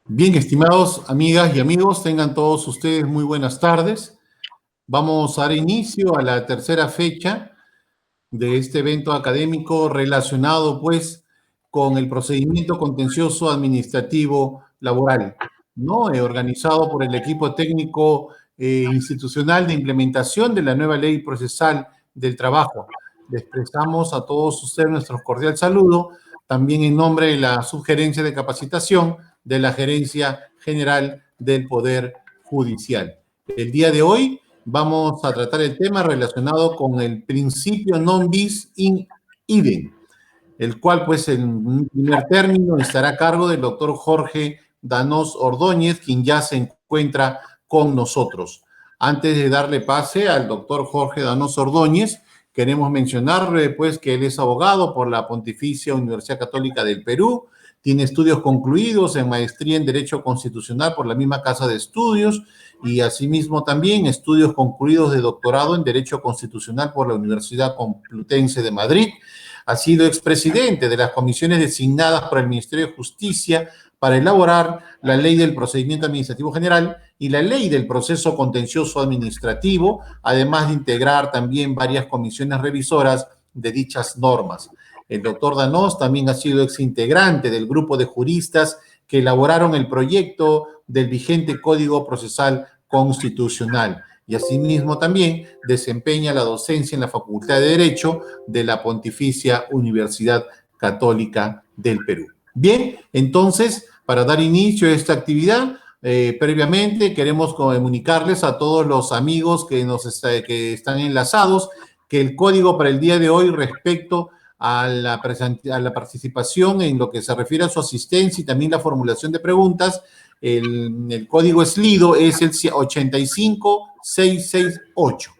Bien, estimados amigas y amigos, tengan todos ustedes muy buenas tardes. Vamos a dar inicio a la tercera fecha de este evento académico relacionado, pues, con el procedimiento contencioso administrativo laboral, ¿no? Organizado por el equipo técnico institucional de implementación de la nueva ley procesal del trabajo. Les expresamos a todos ustedes nuestro cordial saludo, también en nombre de la Subgerencia de Capacitación de la Gerencia General del Poder Judicial. El día de hoy vamos a tratar el tema relacionado con el principio non bis in idem, el cual, pues, en un primer término estará a cargo del doctor Jorge Danós Ordóñez, quien ya se encuentra con nosotros. Antes de darle pase al doctor Jorge Danós Ordóñez, queremos mencionarle, pues, que él es abogado por la Pontificia Universidad Católica del Perú, tiene estudios concluidos en maestría en Derecho Constitucional por la misma Casa de Estudios y asimismo también estudios concluidos de doctorado en Derecho Constitucional por la Universidad Complutense de Madrid. Ha sido expresidente de las comisiones designadas por el Ministerio de Justicia para elaborar la Ley del Procedimiento Administrativo General y la Ley del Proceso Contencioso Administrativo, además de integrar también varias comisiones revisoras de dichas normas. El doctor Danós también ha sido exintegrante del grupo de juristas que elaboraron el proyecto del vigente Código Procesal Constitucional y asimismo también desempeña la docencia en la Facultad de Derecho de la Pontificia Universidad Católica del Perú. Bien, entonces, para dar inicio a esta actividad, previamente queremos comunicarles a todos los amigos que están enlazados que el código para el día de hoy respecto a la participación en lo que se refiere a su asistencia y también la formulación de preguntas, el código SLIDO es el 85668.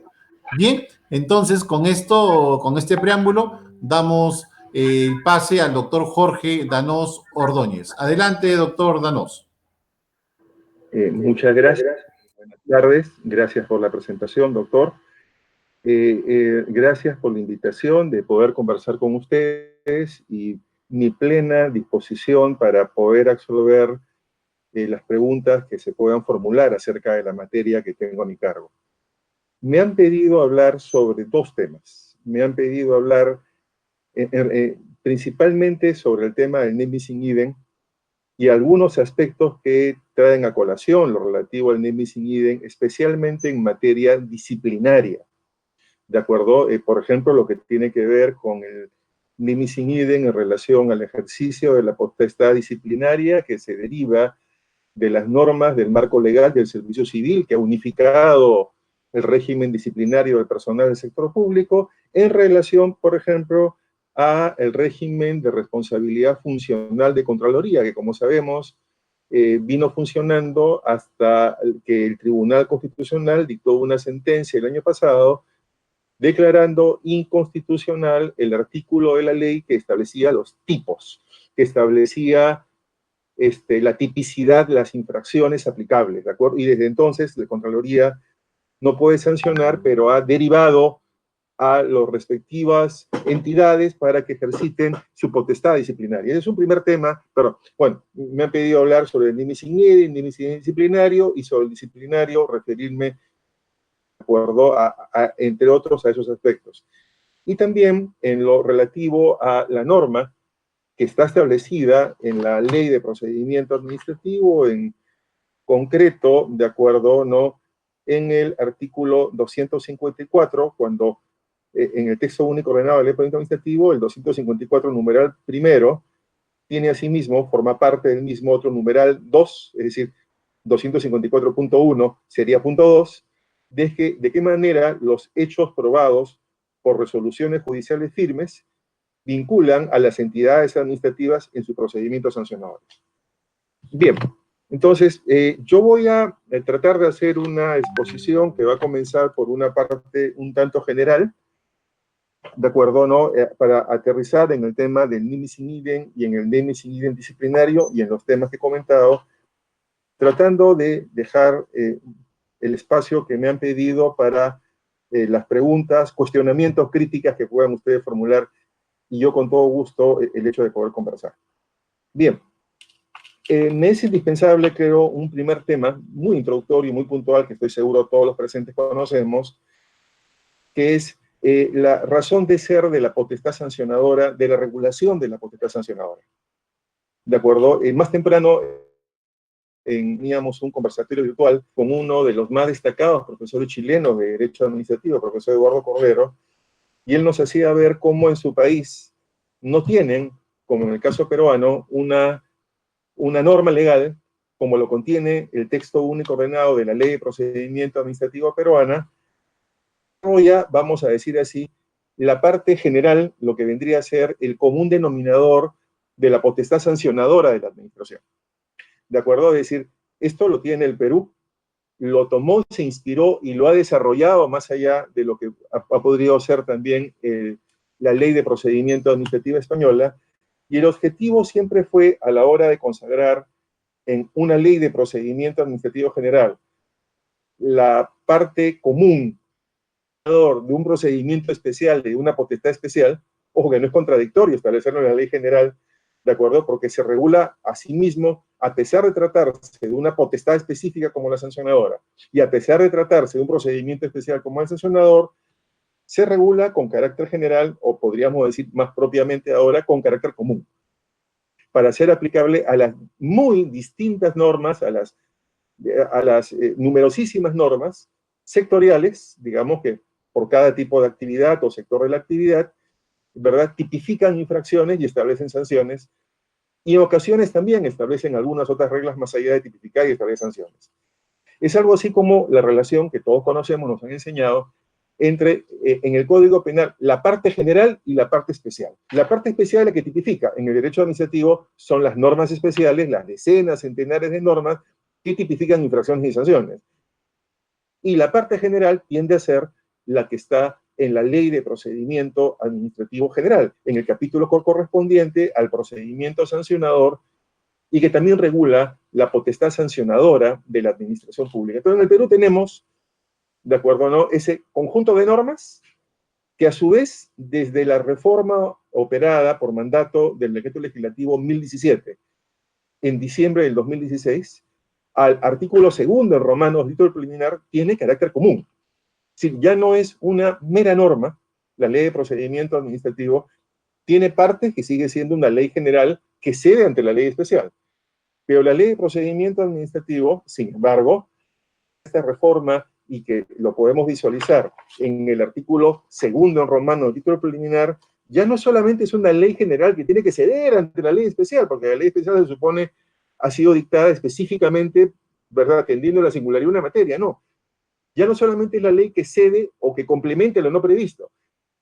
Bien, entonces con este preámbulo, damos el pase al doctor Jorge Danós Ordóñez. Adelante, doctor Danós. Muchas gracias. Buenas tardes. Gracias por la presentación, doctor. Gracias por la invitación de poder conversar con ustedes y mi plena disposición para poder absolver las preguntas que se puedan formular acerca de la materia que tengo a mi cargo. Me han pedido hablar sobre dos temas. Me han pedido hablar principalmente sobre el tema del nem bis in idem y algunos aspectos que traen a colación lo relativo al nem bis in idem, especialmente en materia disciplinaria. ¿De acuerdo? Por ejemplo, lo que tiene que ver con el nem bis in idem en relación al ejercicio de la potestad disciplinaria que se deriva de las normas del marco legal del servicio civil, que ha unificado el régimen disciplinario del personal del sector público en relación, por ejemplo, a el régimen de responsabilidad funcional de Contraloría, que como sabemos vino funcionando hasta que el Tribunal Constitucional dictó una sentencia el año pasado declarando inconstitucional el artículo de la ley que establecía los tipos, que establecía la tipicidad de las infracciones aplicables, ¿de acuerdo? Y desde entonces la Contraloría no puede sancionar, pero ha derivado a las respectivas entidades para que ejerciten su potestad disciplinaria. Ese es un primer tema, pero bueno, me han pedido hablar sobre el nem bis in idem, nem bis in idem disciplinario, y sobre el disciplinario referirme, de acuerdo entre otros, a esos aspectos. Y también en lo relativo a la norma que está establecida en la Ley de Procedimiento Administrativo, en concreto, de acuerdo, ¿no?, en el artículo 254, cuando en el texto único ordenado de la Ley de Procedimiento Administrativo, el 254 numeral primero, tiene asimismo, forma parte del mismo otro numeral 2, es decir, 254.1 sería punto 2, de qué manera los hechos probados por resoluciones judiciales firmes vinculan a las entidades administrativas en sus procedimientos sancionadores. Bien, entonces yo voy a tratar de hacer una exposición que va a comenzar por una parte un tanto general, ¿de acuerdo? ¿No? Para aterrizar en el tema del nem bis in idem y en el nem bis in idem disciplinario y en los temas que he comentado, tratando de dejar el espacio que me han pedido para las preguntas, cuestionamientos, críticas que puedan ustedes formular, y yo con todo gusto el hecho de poder conversar. Bien, Me es indispensable, creo, un primer tema muy introductorio y muy puntual, que estoy seguro todos los presentes conocemos, que es la razón de ser de la potestad sancionadora, de la regulación de la potestad sancionadora. ¿De acuerdo? Más temprano teníamos un conversatorio virtual con uno de los más destacados profesores chilenos de Derecho Administrativo, el profesor Eduardo Cordero, y él nos hacía ver cómo en su país no tienen, como en el caso peruano, una norma legal, como lo contiene el texto único ordenado de la Ley de Procedimiento Administrativo peruana, o ya, vamos a decir así, la parte general, lo que vendría a ser el común denominador de la potestad sancionadora de la administración. ¿De acuerdo? Es decir, esto lo tiene el Perú, lo tomó, se inspiró y lo ha desarrollado más allá de lo que ha podido ser también la Ley de Procedimiento Administrativo española, y el objetivo siempre fue, a la hora de consagrar en una ley de procedimiento administrativo general la parte común de un procedimiento especial, de una potestad especial, ojo que no es contradictorio establecerlo en la ley general, ¿de acuerdo? Porque se regula a sí mismo, a pesar de tratarse de una potestad específica como la sancionadora, y a pesar de tratarse de un procedimiento especial como el sancionador, se regula con carácter general, o podríamos decir más propiamente ahora, con carácter común, para ser aplicable a las muy distintas normas, a las numerosísimas normas sectoriales, digamos que por cada tipo de actividad o sector de la actividad, ¿verdad? Tipifican infracciones y establecen sanciones, y en ocasiones también establecen algunas otras reglas más allá de tipificar y establecen sanciones. Es algo así como la relación que todos conocemos, nos han enseñado, entre, en el Código Penal, la parte general y la parte especial. La parte especial es la que tipifica. En el derecho administrativo son las normas especiales, las decenas, centenares de normas que tipifican infracciones y sanciones. Y la parte general tiende a ser la que está en la Ley de Procedimiento Administrativo General, en el capítulo correspondiente al procedimiento sancionador, y que también regula la potestad sancionadora de la administración pública. Entonces, en el Perú tenemos, ¿de acuerdo, no?, ese conjunto de normas que a su vez, desde la reforma operada por mandato del Decreto Legislativo 1017, en diciembre del 2016, al artículo segundo en Romanos, título preliminar, tiene carácter común. Es decir, ya no es una mera norma, la ley de procedimiento administrativo tiene partes que sigue siendo una ley general que cede ante la ley especial. Pero la ley de procedimiento administrativo, sin embargo, esta reforma, y que lo podemos visualizar en el artículo segundo en Romano, título preliminar, ya no solamente es una ley general que tiene que ceder ante la ley especial, porque la ley especial se supone ha sido dictada específicamente, ¿verdad?, atendiendo la singularidad de una materia, no. Ya no solamente es la ley que cede o que complementa lo no previsto,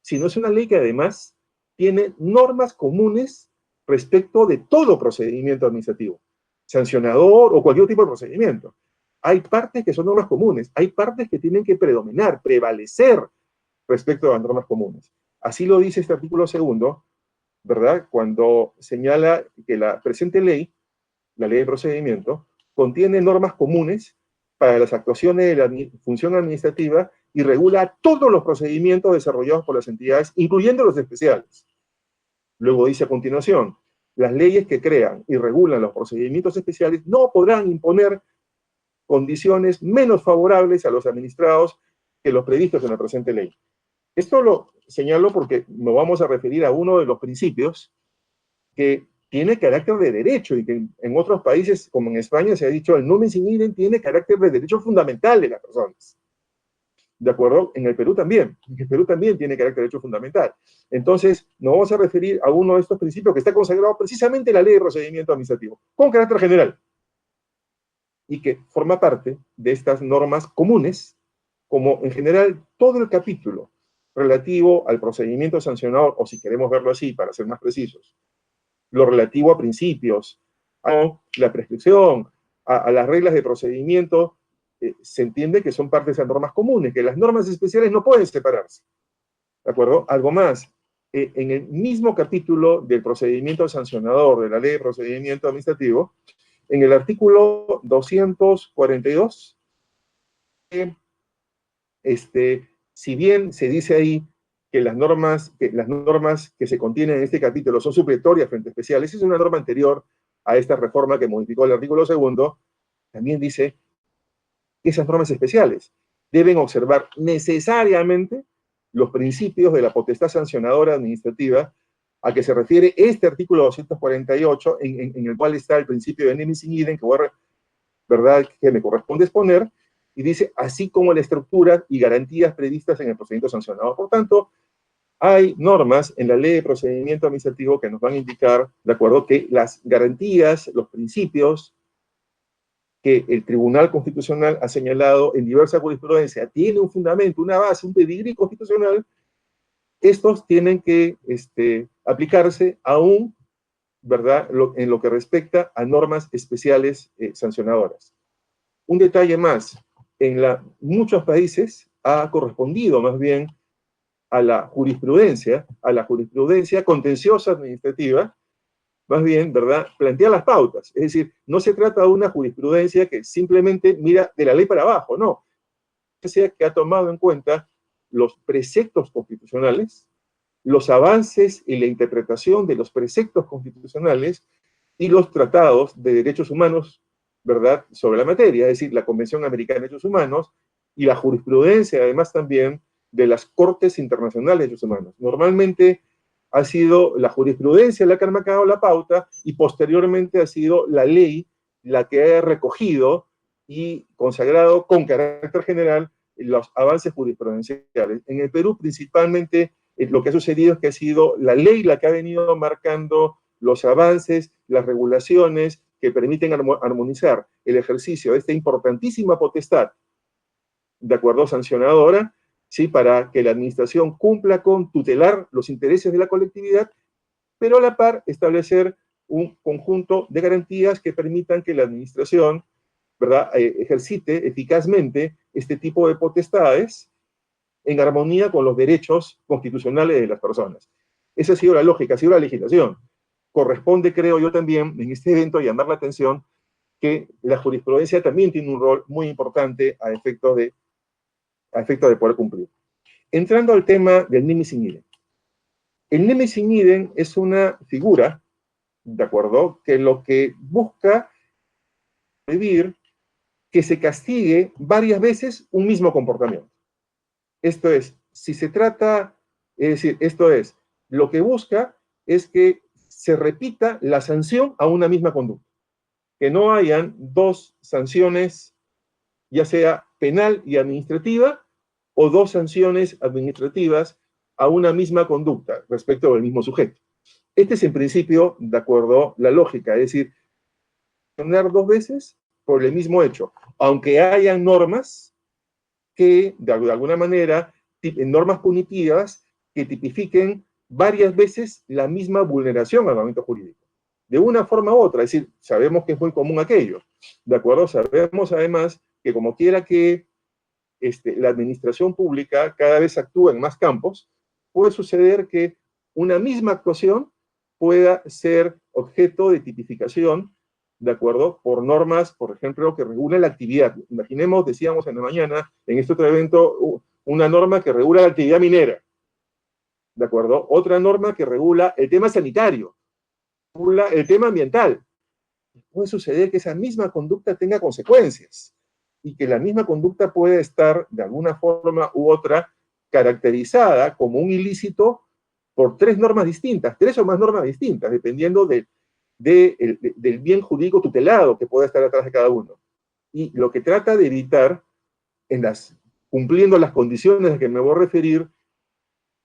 sino es una ley que además tiene normas comunes respecto de todo procedimiento administrativo, sancionador o cualquier tipo de procedimiento. Hay partes que son normas comunes, hay partes que tienen que predominar, prevalecer respecto a las normas comunes. Así lo dice este artículo segundo, ¿verdad? Cuando señala que la presente ley, la ley de procedimiento, contiene normas comunes para las actuaciones de la función administrativa y regula todos los procedimientos desarrollados por las entidades, incluyendo los especiales. Luego dice a continuación, las leyes que crean y regulan los procedimientos especiales no podrán imponer condiciones menos favorables a los administrados que los previstos en la presente ley. Esto lo señalo porque nos vamos a referir a uno de los principios que tiene carácter de derecho y que en otros países, como en España, se ha dicho, el numen sin idem tiene carácter de derecho fundamental de las personas. ¿De acuerdo? En el Perú también. En el Perú también tiene carácter de derecho fundamental. Entonces, nos vamos a referir a uno de estos principios que está consagrado precisamente en la Ley de Procedimiento Administrativo, con carácter general, y que forma parte de estas normas comunes, como en general todo el capítulo relativo al procedimiento sancionador, o si queremos verlo así, para ser más precisos, lo relativo a principios, a la prescripción, a las reglas de procedimiento, se entiende que son parte de esas normas comunes, que las normas especiales no pueden separarse. ¿De acuerdo? Algo más. En el mismo capítulo del procedimiento sancionador de la Ley de Procedimiento Administrativo, en el artículo 242, si bien se dice ahí que las normas que se contienen en este capítulo son supletorias frente a especiales, esa es una norma anterior a esta reforma que modificó el artículo 2, también dice que esas normas especiales deben observar necesariamente los principios de la potestad sancionadora administrativa a que se refiere este artículo 248, en el cual está el principio de nemis in idem, ¿verdad?, que me corresponde exponer, y dice, así como la estructura y garantías previstas en el procedimiento sancionado. Por tanto, hay normas en la ley de procedimiento administrativo que nos van a indicar, de acuerdo, que las garantías, los principios que el Tribunal Constitucional ha señalado en diversa jurisprudencia, tiene un fundamento, una base, un pedigrí constitucional, estos tienen que aplicarse aún, ¿verdad?, en lo que respecta a normas especiales sancionadoras. Un detalle más, en muchos países ha correspondido más bien a la jurisprudencia contenciosa administrativa, más bien, ¿verdad?, plantear las pautas. Es decir, no se trata de una jurisprudencia que simplemente mira de la ley para abajo, no. Que ha tomado en cuenta los preceptos constitucionales, los avances y la interpretación de los preceptos constitucionales y los tratados de derechos humanos, ¿verdad?, sobre la materia, es decir, la Convención Americana de Derechos Humanos y la jurisprudencia, además, también de las Cortes Internacionales de Derechos Humanos. Normalmente ha sido la jurisprudencia la que ha marcado la pauta y posteriormente ha sido la ley la que ha recogido y consagrado con carácter general los avances jurisprudenciales. En el Perú, principalmente, lo que ha sucedido es que ha sido la ley la que ha venido marcando los avances, las regulaciones que permiten armonizar el ejercicio de esta importantísima potestad, de acuerdo, sancionadora, ¿sí?, para que la administración cumpla con tutelar los intereses de la colectividad, pero a la par establecer un conjunto de garantías que permitan que la administración, ¿verdad?, ejercite eficazmente este tipo de potestades en armonía con los derechos constitucionales de las personas. Esa ha sido la lógica, ha sido la legislación. Corresponde, creo yo también, en este evento llamar la atención que la jurisprudencia también tiene un rol muy importante a efecto de poder cumplir. Entrando al tema del nemis in idem. El nemis in idem es una figura, ¿de acuerdo?, que lo que busca prohibir que se castigue varias veces un mismo comportamiento. Esto es, si se trata, es decir, esto es, lo que busca es que se repita la sanción a una misma conducta. Que no hayan dos sanciones, ya sea penal y administrativa, o dos sanciones administrativas a una misma conducta respecto del mismo sujeto. Este es en principio, de acuerdo, la lógica, es decir, sancionar dos veces por el mismo hecho, aunque hayan normas que, de alguna manera, normas punitivas que tipifiquen varias veces la misma vulneración al ordenamiento jurídico. De una forma u otra, es decir, sabemos que es muy común aquello, ¿de acuerdo? Sabemos además que como quiera que la administración pública cada vez actúa en más campos, puede suceder que una misma actuación pueda ser objeto de tipificación, ¿de acuerdo?, por normas, por ejemplo, que regulan la actividad. Imaginemos, decíamos en la mañana, en este otro evento, una norma que regula la actividad minera, ¿de acuerdo? Otra norma que regula el tema sanitario, regula el tema ambiental. Puede suceder que esa misma conducta tenga consecuencias y que la misma conducta puede estar, de alguna forma u otra, caracterizada como un ilícito por tres normas distintas, tres o más normas distintas, dependiendo del bien jurídico tutelado que pueda estar atrás de cada uno. Y lo que trata de evitar, cumpliendo las condiciones a que me voy a referir,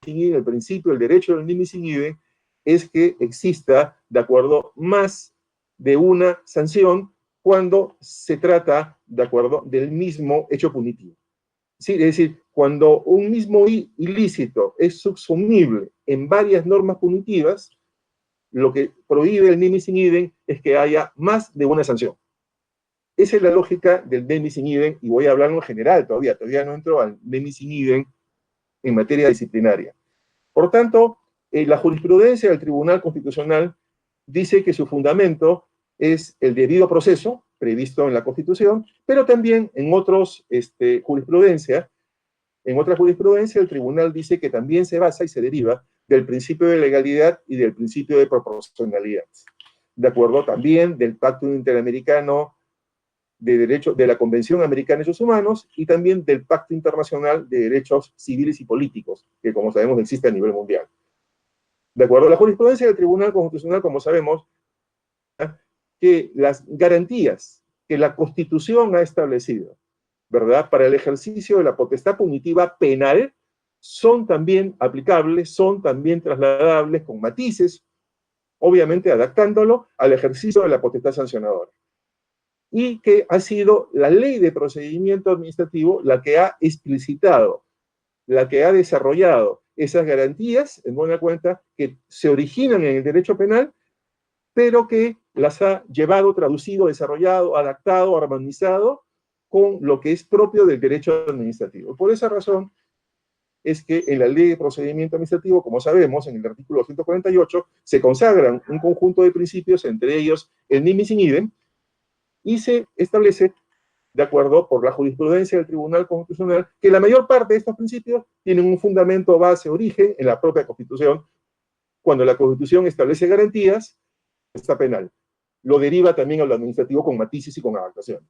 el principio, el derecho del nemis in idem, es que exista, de acuerdo, más de una sanción cuando se trata, de acuerdo, del mismo hecho punitivo. Sí, es decir, cuando un mismo ilícito es subsumible en varias normas punitivas, lo que prohíbe el nemis in idem es que haya más de una sanción. Esa es la lógica del nemis in idem, y voy a hablarlo en general todavía no entro al nemis in idem en materia disciplinaria. Por tanto, la jurisprudencia del Tribunal Constitucional dice que su fundamento es el debido proceso previsto en la Constitución, pero también en otras jurisprudencia el tribunal dice que también se basa y se deriva del principio de legalidad y del principio de proporcionalidad. de acuerdo también del Pacto Interamericano de Derechos, de la Convención Americana de Derechos Humanos y también del Pacto Internacional de Derechos Civiles y Políticos, que como sabemos existe a nivel mundial. De acuerdo a la jurisprudencia del Tribunal Constitucional, como sabemos, que las garantías que la Constitución ha establecido, ¿verdad?, para el ejercicio de la potestad punitiva penal son también aplicables, son también trasladables con matices, obviamente adaptándolo al ejercicio de la potestad sancionadora. Y que ha sido la ley de procedimiento administrativo la que ha explicitado, la que ha desarrollado esas garantías, en buena cuenta, que se originan en el derecho penal, pero que las ha llevado, traducido, desarrollado, adaptado, armonizado con lo que es propio del derecho administrativo. Por esa razón es que en la ley de procedimiento administrativo, como sabemos, en el artículo 148, se consagran un conjunto de principios, entre ellos el nimis in idem, y se establece, de acuerdo por la jurisprudencia del Tribunal Constitucional, que la mayor parte de estos principios tienen un fundamento, base, origen en la propia Constitución. Cuando la Constitución establece garantías, está penal. Lo deriva también a lo administrativo con matices y con adaptaciones.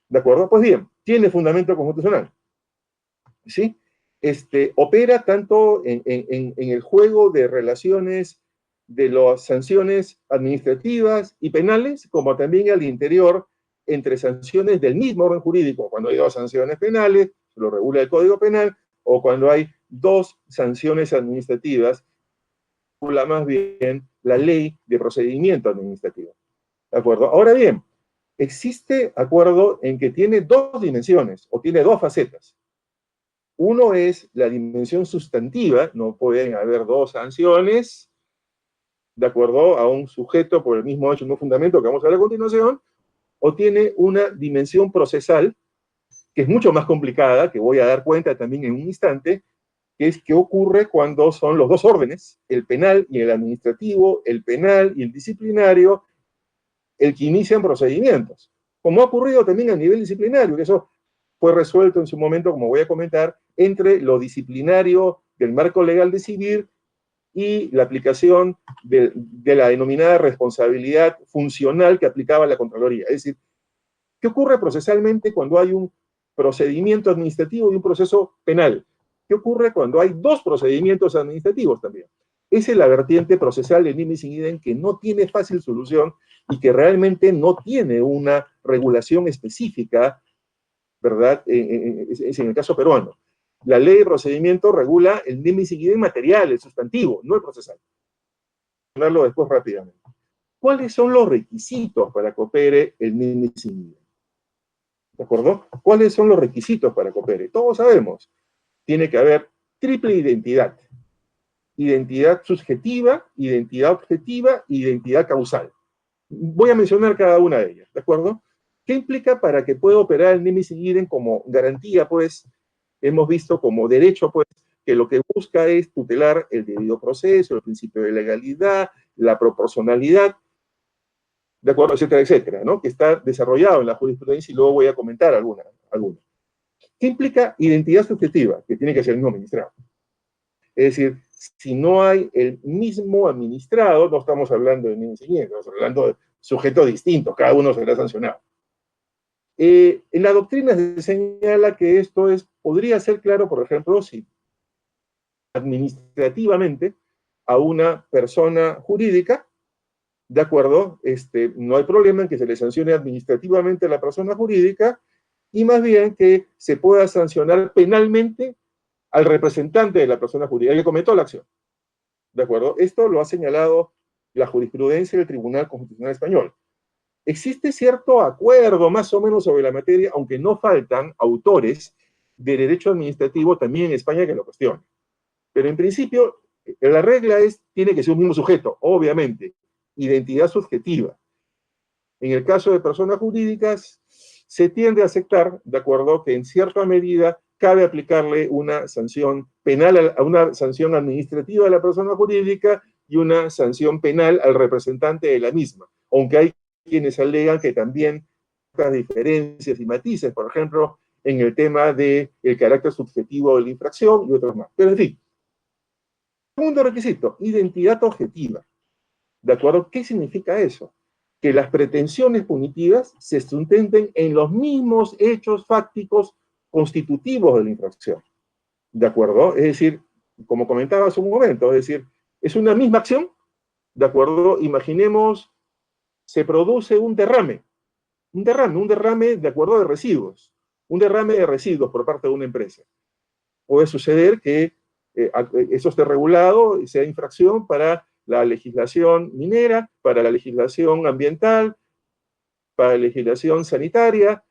¿De acuerdo? Pues bien, tiene fundamento constitucional. ¿Sí? Opera tanto en el juego de relaciones de las sanciones administrativas y penales, como también al interior entre sanciones del mismo orden jurídico. Cuando hay dos sanciones penales, se lo regula el Código Penal, o cuando hay dos sanciones administrativas, regula más bien la ley de procedimiento administrativo. ¿De acuerdo? Ahora bien, existe acuerdo en que tiene dos dimensiones, o tiene dos facetas. Uno es la dimensión sustantiva, no pueden haber dos sanciones de acuerdo a un sujeto por el mismo hecho, no fundamento que vamos a ver a continuación, o tiene una dimensión procesal, que es mucho más complicada, que voy a dar cuenta también en un instante, que es qué ocurre cuando son los dos órdenes, el penal y el administrativo, el penal y el disciplinario, el que inician procedimientos. Como ha ocurrido también a nivel disciplinario, que eso fue resuelto en su momento, como voy a comentar, entre lo disciplinario del marco legal de civil y la aplicación de la denominada responsabilidad funcional que aplicaba la Contraloría. Es decir, ¿qué ocurre procesalmente cuando hay un procedimiento administrativo y un proceso penal? ¿Qué ocurre cuando hay dos procedimientos administrativos también? Esa es la vertiente procesal del nimis in idem que no tiene fácil solución y que realmente no tiene una regulación específica, ¿verdad? Es en el caso peruano. La ley de procedimiento regula el nimis in idem material, el sustantivo, no el procesal. Voy a hablarlo después rápidamente. ¿Cuáles son los requisitos para que opere el nimis in idem? ¿De acuerdo? ¿Cuáles son los requisitos para que opere? Todos sabemos. Tiene que haber triple identidad. Identidad subjetiva, identidad objetiva, identidad causal. Voy a mencionar cada una de ellas, ¿de acuerdo? ¿Qué implica para que pueda operar el nimis in idem como garantía? Pues hemos visto como derecho, pues, que lo que busca es tutelar el debido proceso, el principio de legalidad, la proporcionalidad, de acuerdo, etcétera, etcétera, ¿no? Que está desarrollado en la jurisprudencia y luego voy a comentar alguna. ¿Qué implica identidad subjetiva? Que tiene que ser el mismo administrado. Es decir, si no hay el mismo administrado, no estamos hablando de nimis in idem, estamos hablando de sujetos distintos, cada uno será sancionado. En la doctrina se señala que esto podría ser claro, por ejemplo, si administrativamente a una persona jurídica, de acuerdo, no hay problema en que se le sancione administrativamente a la persona jurídica y más bien que se pueda sancionar penalmente al representante de la persona jurídica que cometió la acción. ¿De acuerdo? Esto lo ha señalado la jurisprudencia del Tribunal Constitucional Español. Existe cierto acuerdo más o menos sobre la materia, aunque no faltan autores de derecho administrativo también en España que lo cuestionan. Pero en principio, la regla tiene que ser un mismo sujeto, obviamente, identidad subjetiva. En el caso de personas jurídicas, se tiende a aceptar, de acuerdo, que en cierta medida cabe aplicarle una sanción penal, una sanción administrativa a la persona jurídica y una sanción penal al representante de la misma, aunque hay quienes alegan que también hay diferencias y matices, por ejemplo, en el tema del carácter subjetivo de la infracción y otros más. Pero en fin, segundo requisito, identidad objetiva. ¿De acuerdo? ¿Qué significa eso? Que las pretensiones punitivas se sustenten en los mismos hechos fácticos constitutivos de la infracción. ¿De acuerdo? Es decir, como comentaba hace un momento, es decir, es una misma acción, ¿de acuerdo? Imaginemos, se produce un derrame, de acuerdo, de residuos, un derrame de residuos por parte de una empresa. Puede suceder que eso esté regulado y sea infracción para la legislación minera, para la legislación ambiental, para la legislación sanitaria,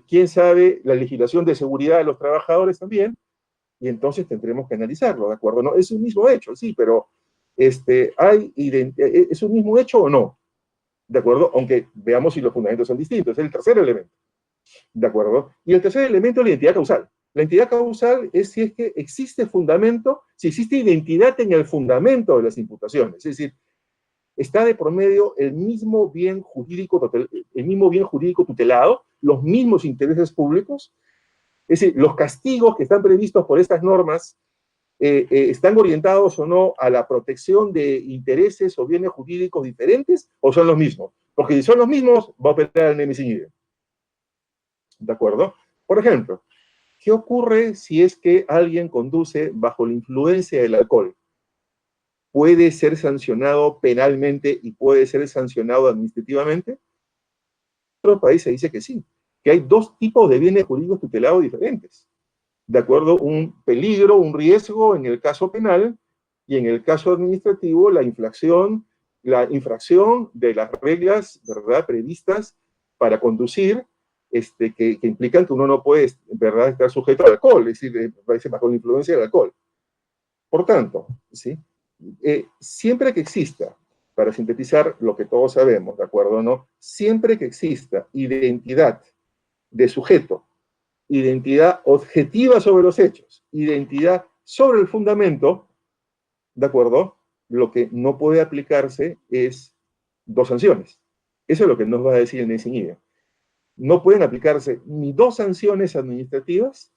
quién sabe, la legislación de seguridad de los trabajadores también, y entonces tendremos que analizarlo, ¿de acuerdo? ¿No? Es un mismo hecho, sí, pero ¿es un mismo hecho o no? ¿De acuerdo? Aunque veamos si los fundamentos son distintos, es el tercer elemento. ¿De acuerdo? Y el tercer elemento es la identidad causal. La identidad causal es si es que existe fundamento, si existe identidad en el fundamento de las imputaciones. Es decir, está de por medio el mismo bien jurídico tutelado, los mismos intereses públicos. Es decir, los castigos que están previstos por estas normas están orientados o no a la protección de intereses o bienes jurídicos diferentes o son los mismos. Porque si son los mismos, va a operar el nemesis in idem. ¿De acuerdo? Por ejemplo, ¿qué ocurre si es que alguien conduce bajo la influencia del alcohol? ¿Puede ser sancionado penalmente y puede ser sancionado administrativamente? En otros países se dice que sí, que hay dos tipos de bienes jurídicos tutelados diferentes. ¿De acuerdo? Un peligro, un riesgo en el caso penal y en el caso administrativo la infracción de las reglas, ¿verdad?, previstas para conducir, que implican que uno no puede, ¿verdad?, estar sujeto al alcohol, es decir, bajo la influencia del alcohol. Por tanto, ¿sí? Siempre que exista, para sintetizar lo que todos sabemos, ¿de acuerdo? ¿No? Siempre que exista identidad de sujeto, identidad objetiva sobre los hechos, identidad sobre el fundamento, ¿de acuerdo? Lo que no puede aplicarse es dos sanciones. Eso es lo que nos va a decir el nemesis in idem. No pueden aplicarse ni dos sanciones administrativas,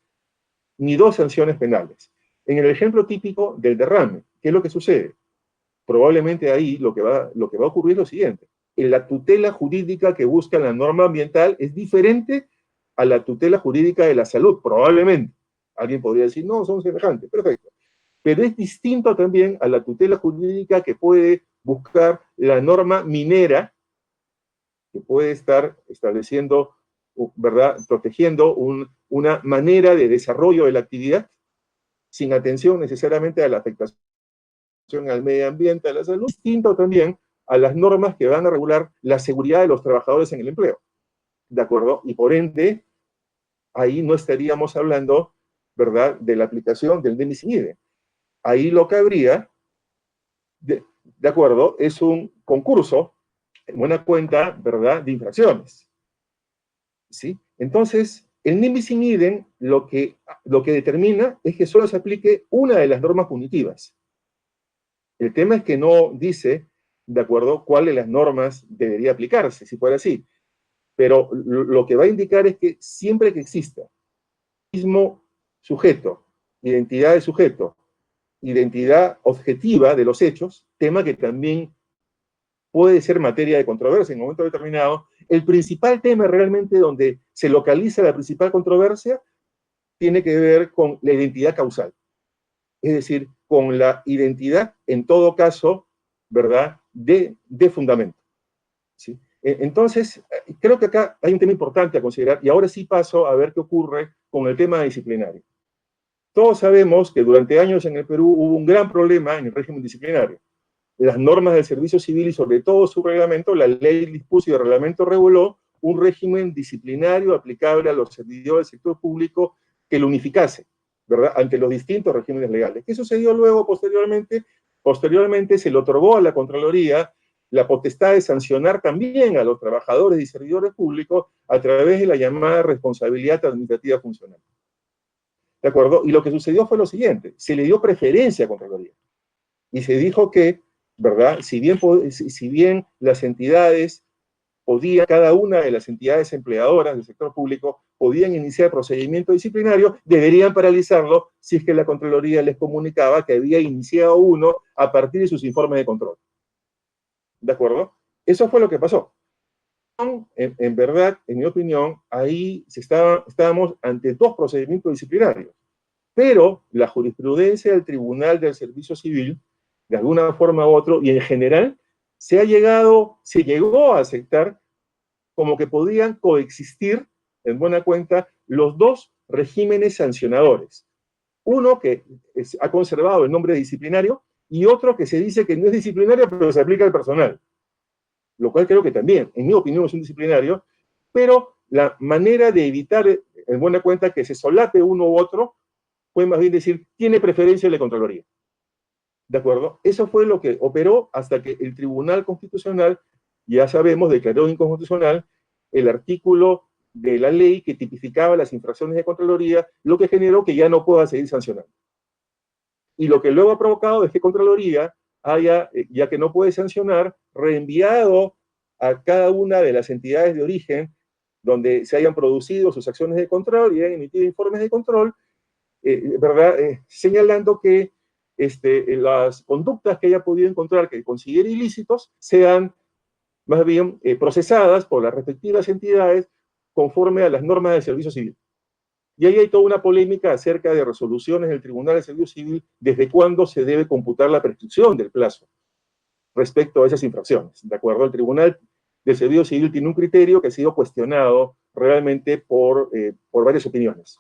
ni dos sanciones penales. En el ejemplo típico del derrame, ¿qué es lo que sucede? Probablemente ahí lo que va a ocurrir es lo siguiente. La tutela jurídica que busca la norma ambiental es diferente a la tutela jurídica de la salud, probablemente. Alguien podría decir, no, son semejantes, perfecto. Pero es distinto también a la tutela jurídica que puede buscar la norma minera, que puede estar estableciendo, ¿verdad?, protegiendo una manera de desarrollo de la actividad sin atención necesariamente a la afectación al medio ambiente, a la salud, distinto también a las normas que van a regular la seguridad de los trabajadores en el empleo. ¿De acuerdo? Y por ende, ahí no estaríamos hablando, ¿verdad?, de la aplicación del nemesis in idem. Ahí lo que habría, de acuerdo, es un concurso en buena cuenta, ¿verdad?, de infracciones. ¿Sí? Entonces, el nemesis in idem lo que determina es que solo se aplique una de las normas punitivas. El tema es que no dice, ¿de acuerdo?, cuál de las normas debería aplicarse, si fuera así. Pero lo que va a indicar es que siempre que exista mismo sujeto, identidad de sujeto, identidad objetiva de los hechos, tema que también puede ser materia de controversia en un momento determinado, el principal tema realmente donde se localiza la principal controversia tiene que ver con la identidad causal. Es decir, con la identidad, en todo caso, ¿verdad?, de fundamento. ¿Sí? Entonces, creo que acá hay un tema importante a considerar, y ahora sí paso a ver qué ocurre con el tema disciplinario. Todos sabemos que durante años en el Perú hubo un gran problema en el régimen disciplinario. Las normas del servicio civil y sobre todo su reglamento, la ley dispuso y el reglamento reguló un régimen disciplinario aplicable a los servidores del sector público que lo unificase, ¿verdad?, ante los distintos regímenes legales. ¿Qué sucedió luego, posteriormente? Posteriormente se le otorgó a la Contraloría la potestad de sancionar también a los trabajadores y servidores públicos a través de la llamada responsabilidad administrativa funcional. ¿De acuerdo? Y lo que sucedió fue lo siguiente, se le dio preferencia a Contraloría y se dijo que, ¿verdad?, si bien las entidades cada una de las entidades empleadoras del sector público podían iniciar procedimiento disciplinario, deberían paralizarlo si es que la Contraloría les comunicaba que había iniciado uno a partir de sus informes de control. ¿De acuerdo? Eso fue lo que pasó. En verdad, en mi opinión, ahí estábamos ante dos procedimientos disciplinarios. Pero la jurisprudencia del Tribunal del Servicio Civil, de alguna forma u otra, y en general, se llegó a aceptar como que podían coexistir, en buena cuenta, los dos regímenes sancionadores. Uno que ha conservado el nombre disciplinario y otro que se dice que no es disciplinario, pero se aplica al personal. Lo cual creo que también, en mi opinión, es un disciplinario, pero la manera de evitar, en buena cuenta, que se solape uno u otro, fue más bien decir, tiene preferencia la Contraloría. ¿De acuerdo? Eso fue lo que operó hasta que el Tribunal Constitucional, ya sabemos, declaró inconstitucional el artículo de la ley que tipificaba las infracciones de Contraloría, lo que generó que ya no pueda seguir sancionando. Y lo que luego ha provocado es que Contraloría haya, ya que no puede sancionar, reenviado a cada una de las entidades de origen donde se hayan producido sus acciones de control y hayan emitido informes de control, ¿verdad? Señalando que las conductas que haya podido encontrar que considere ilícitos sean más bien procesadas por las respectivas entidades conforme a las normas del servicio civil. Y ahí hay toda una polémica acerca de resoluciones del Tribunal de Servicio Civil, desde cuándo se debe computar la prescripción del plazo respecto a esas infracciones. ¿De acuerdo? El Tribunal del Servicio Civil tiene un criterio que ha sido cuestionado realmente por varias opiniones.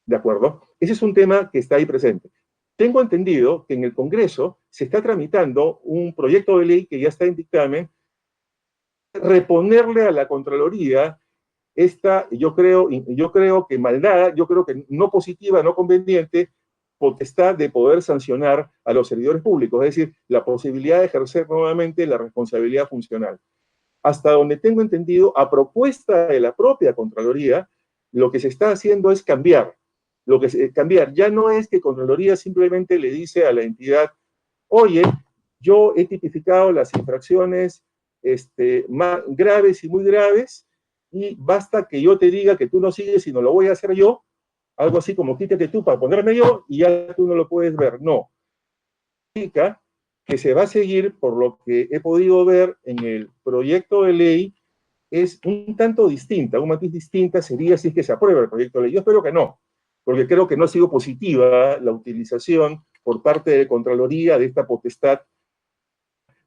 ¿De acuerdo? Ese es un tema que está ahí presente. Tengo entendido que en el Congreso se está tramitando un proyecto de ley que ya está en dictamen, reponerle a la Contraloría esta, yo creo que maldad, yo creo que no positiva, no conveniente, potestad de poder sancionar a los servidores públicos, es decir, la posibilidad de ejercer nuevamente la responsabilidad funcional. Hasta donde tengo entendido, a propuesta de la propia Contraloría, lo que se está haciendo es cambiar. Cambiar ya no es que Contraloría simplemente le dice a la entidad, oye, yo he tipificado las infracciones más graves y muy graves, y basta que yo te diga que tú no sigues, sino lo voy a hacer yo, algo así como quítate tú para ponerme yo, y ya tú no lo puedes ver. No. Significa que se va a seguir, por lo que he podido ver en el proyecto de ley, es un tanto distinta, un matiz distinta sería si es que se aprueba el proyecto de ley. Yo espero que no, porque creo que no ha sido positiva la utilización por parte de Contraloría de esta potestad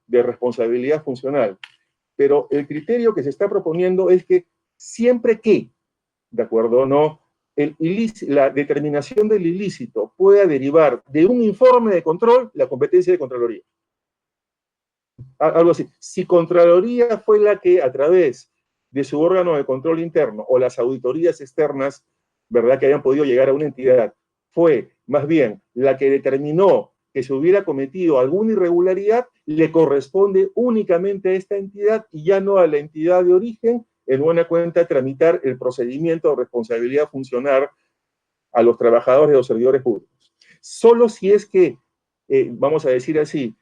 de responsabilidad funcional. Pero el criterio que se está proponiendo es que siempre que, ¿de acuerdo? No, la determinación del ilícito pueda derivar de un informe de control, la competencia de Contraloría. Algo así. Si Contraloría fue la que, a través de su órgano de control interno o las auditorías externas, ¿verdad?, que hayan podido llegar a una entidad, fue más bien la que determinó que se hubiera cometido alguna irregularidad, le corresponde únicamente a esta entidad y ya no a la entidad de origen, en buena cuenta, tramitar el procedimiento de responsabilidad funcional a los trabajadores de los servidores públicos. Solo si es que, vamos a decir así,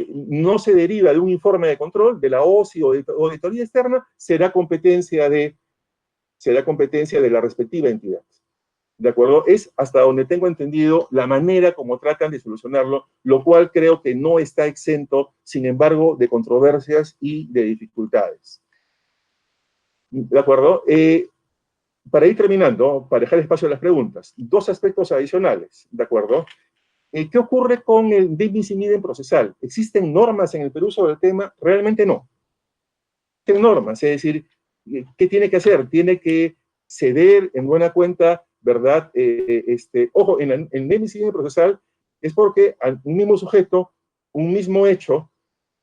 no se deriva de un informe de control de la OSI o de auditoría externa, será competencia de la respectiva entidad. ¿De acuerdo? Es hasta donde tengo entendido la manera como tratan de solucionarlo, lo cual creo que no está exento, sin embargo, de controversias y de dificultades. ¿De acuerdo? Para ir terminando, para dejar espacio a las preguntas, dos aspectos adicionales, ¿de acuerdo? ¿Qué ocurre con el Naming in Idem procesal? ¿Existen normas en el Perú sobre el tema? Realmente no. Existen normas, es decir, ¿qué tiene que hacer? Tiene que ceder en buena cuenta, ¿verdad? Ojo, en el Naming in Idem procesal es porque al mismo sujeto, un mismo hecho,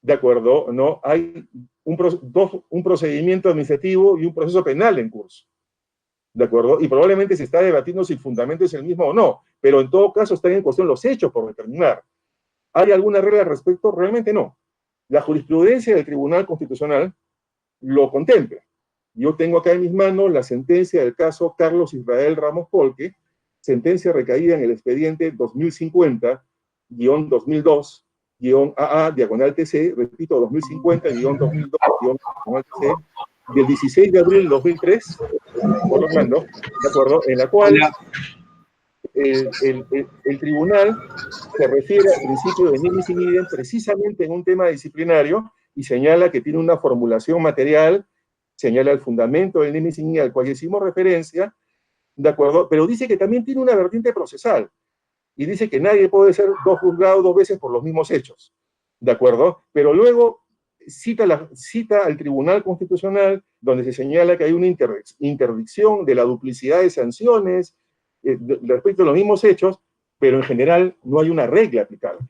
¿de acuerdo? ¿No? Hay un procedimiento administrativo y un proceso penal en curso. ¿De acuerdo? Y probablemente se está debatiendo si el fundamento es el mismo o no, pero en todo caso están en cuestión los hechos por determinar. ¿Hay alguna regla al respecto? Realmente no. La jurisprudencia del Tribunal Constitucional lo contempla. Yo tengo acá en mis manos la sentencia del caso Carlos Israel Ramos Polque, sentencia recaída en el expediente 2050-2002-AA-TC, repito, 2050-2002-TC, del 16 de abril de 2003, por Orlando, ¿de acuerdo? En la cual el tribunal se refiere al principio de nimis in idem precisamente en un tema disciplinario y señala que tiene una formulación material, señala el fundamento del nimis in idem al cual hicimos referencia, ¿de acuerdo? Pero dice que también tiene una vertiente procesal y dice que nadie puede ser juzgado dos veces por los mismos hechos, ¿de acuerdo? Pero luego cita al Tribunal Constitucional donde se señala que hay una interdicción de la duplicidad de sanciones respecto a los mismos hechos, pero en general no hay una regla aplicable,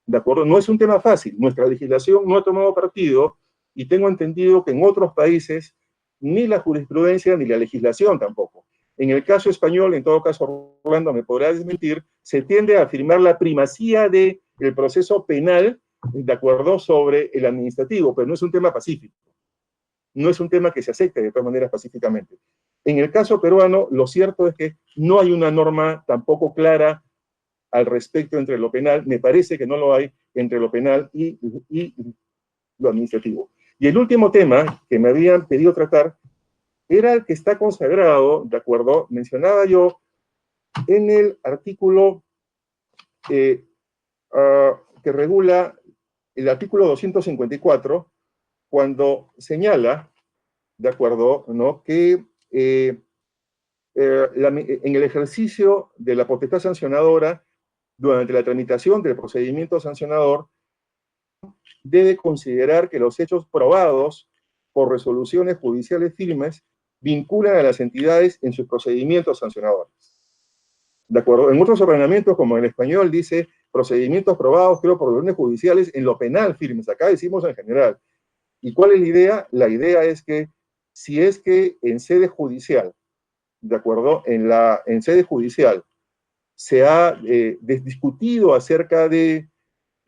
¿de acuerdo? No es un tema fácil, nuestra legislación no ha tomado partido y tengo entendido que en otros países ni la jurisprudencia ni la legislación tampoco. En el caso español, en todo caso, Orlando me podrá desmentir, se tiende a afirmar la primacía del proceso penal, de acuerdo, sobre el administrativo, pero no es un tema pacífico. No es un tema que se acepte de todas maneras pacíficamente. En el caso peruano, lo cierto es que no hay una norma tampoco clara al respecto entre lo penal, me parece que no lo hay entre lo penal y lo administrativo. Y el último tema que me habían pedido tratar era el que está consagrado, ¿de acuerdo? Mencionaba yo en el artículo que regula el artículo 254, cuando señala, ¿de acuerdo?, ¿no?, que en el ejercicio de la potestad sancionadora, durante la tramitación del procedimiento sancionador, debe considerar que los hechos probados por resoluciones judiciales firmes vinculan a las entidades en sus procedimientos sancionadores. ¿De acuerdo? En otros ordenamientos, como en el español, dice procedimientos probados, creo, por órdenes judiciales en lo penal firmes. Acá decimos en general. ¿Y cuál es la idea? La idea es que si es que en sede judicial, ¿de acuerdo? En sede judicial se ha discutido acerca de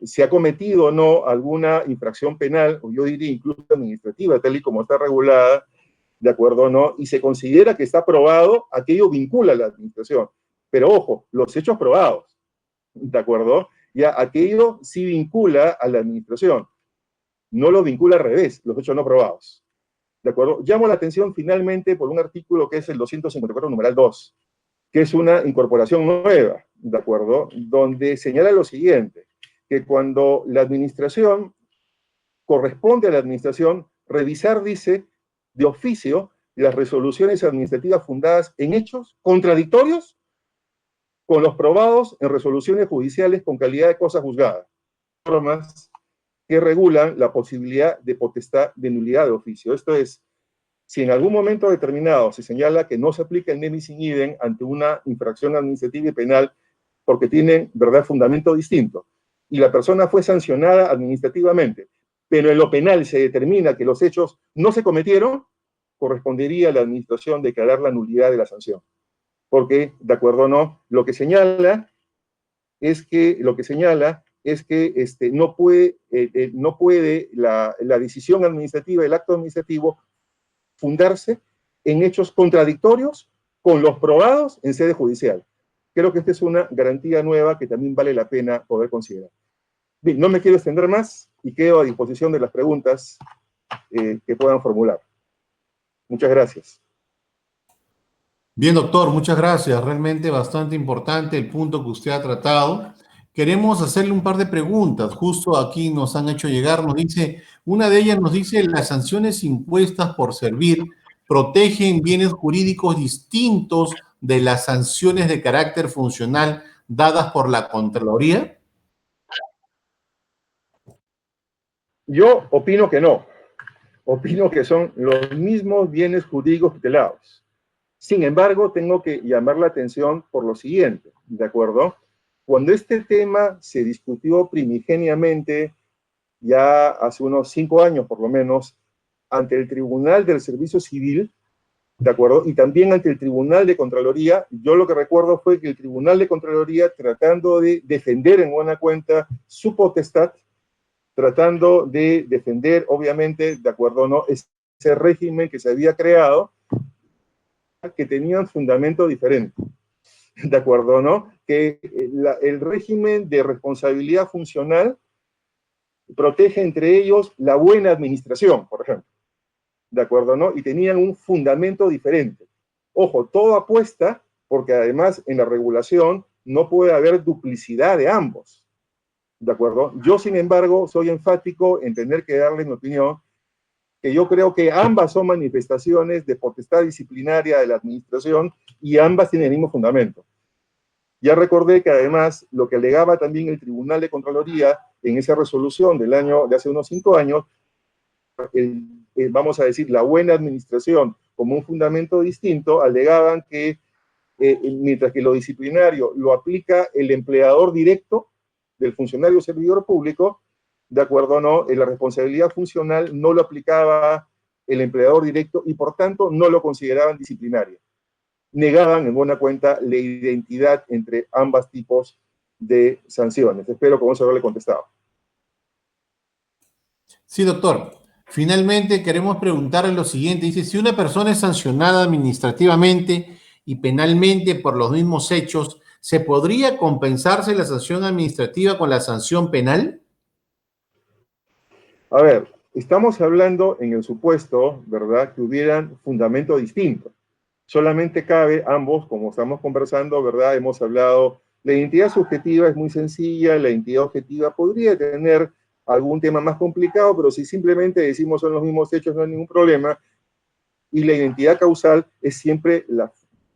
si ha cometido o no alguna infracción penal, o yo diría incluso administrativa, tal y como está regulada, ¿de acuerdo o no? Y se considera que está probado, aquello vincula a la administración. Pero ojo, los hechos probados, ¿de acuerdo? Ya aquello sí vincula a la administración, no lo vincula al revés, los hechos no probados. ¿De acuerdo? Llamo la atención finalmente por un artículo que es el 254, numeral 2, que es una incorporación nueva, ¿de acuerdo? Donde señala lo siguiente, que cuando la administración, corresponde a la administración revisar, dice, de oficio, las resoluciones administrativas fundadas en hechos contradictorios con los probados en resoluciones judiciales con calidad de cosa juzgada. Normas que regulan la posibilidad de potestad de nulidad de oficio. Esto es, si en algún momento determinado se señala que no se aplica el nemis in idem ante una infracción administrativa y penal porque tienen, ¿verdad?, fundamento distinto, y la persona fue sancionada administrativamente, pero en lo penal se determina que los hechos no se cometieron, correspondería a la administración declarar la nulidad de la sanción. Porque, de acuerdo o no, lo que señala es que no puede la decisión administrativa, el acto administrativo, fundarse en hechos contradictorios con los probados en sede judicial. Creo que esta es una garantía nueva que también vale la pena poder considerar. Bien, no me quiero extender más y quedo a disposición de las preguntas que puedan formular. Muchas gracias. Bien, doctor, muchas gracias. Realmente bastante importante el punto que usted ha tratado. Queremos hacerle un par de preguntas. Justo aquí nos han hecho llegar, una de ellas nos dice, las sanciones impuestas por servir protegen bienes jurídicos distintos de las sanciones de carácter funcional dadas por la Contraloría. Yo opino que no. Opino que son los mismos bienes jurídicos tutelados. Sin embargo, tengo que llamar la atención por lo siguiente, ¿de acuerdo? Cuando este tema se discutió primigeniamente, ya hace unos 5 años por lo menos, ante el Tribunal del Servicio Civil, ¿de acuerdo? Y también ante el Tribunal de Contraloría, yo lo que recuerdo fue que el Tribunal de Contraloría, tratando de defender en buena cuenta su potestad, tratando de defender, obviamente, ¿de acuerdo o no?, ese régimen que se había creado, que tenían fundamento diferente, ¿de acuerdo, no? Que el régimen de responsabilidad funcional protege entre ellos la buena administración, por ejemplo, ¿de acuerdo, no? Y tenían un fundamento diferente. Ojo, todo apuesta porque además en la regulación no puede haber duplicidad de ambos, ¿de acuerdo? Yo, sin embargo, soy enfático en tener que darle mi opinión, que yo creo que ambas son manifestaciones de potestad disciplinaria de la administración y ambas tienen el mismo fundamento. Ya recordé que además lo que alegaba también el Tribunal de Contraloría en esa resolución del año de hace unos 5 años, vamos a decir, la buena administración como un fundamento distinto, alegaban que mientras que lo disciplinario lo aplica el empleador directo del funcionario servidor público, de acuerdo o no, la responsabilidad funcional no lo aplicaba el empleador directo y por tanto no lo consideraban disciplinario. Negaban en buena cuenta la identidad entre ambos tipos de sanciones. Espero con eso haberle contestado. Sí, doctor. Finalmente, queremos preguntarle lo siguiente. Dice, si una persona es sancionada administrativamente y penalmente por los mismos hechos, ¿se podría compensarse la sanción administrativa con la sanción penal? A ver, estamos hablando en el supuesto, ¿verdad?, que hubieran fundamento distinto. Solamente cabe ambos, como estamos conversando, ¿verdad? Hemos hablado, la identidad subjetiva es muy sencilla, la identidad objetiva podría tener algún tema más complicado, pero si simplemente decimos son los mismos hechos no hay ningún problema, y la identidad causal es siempre la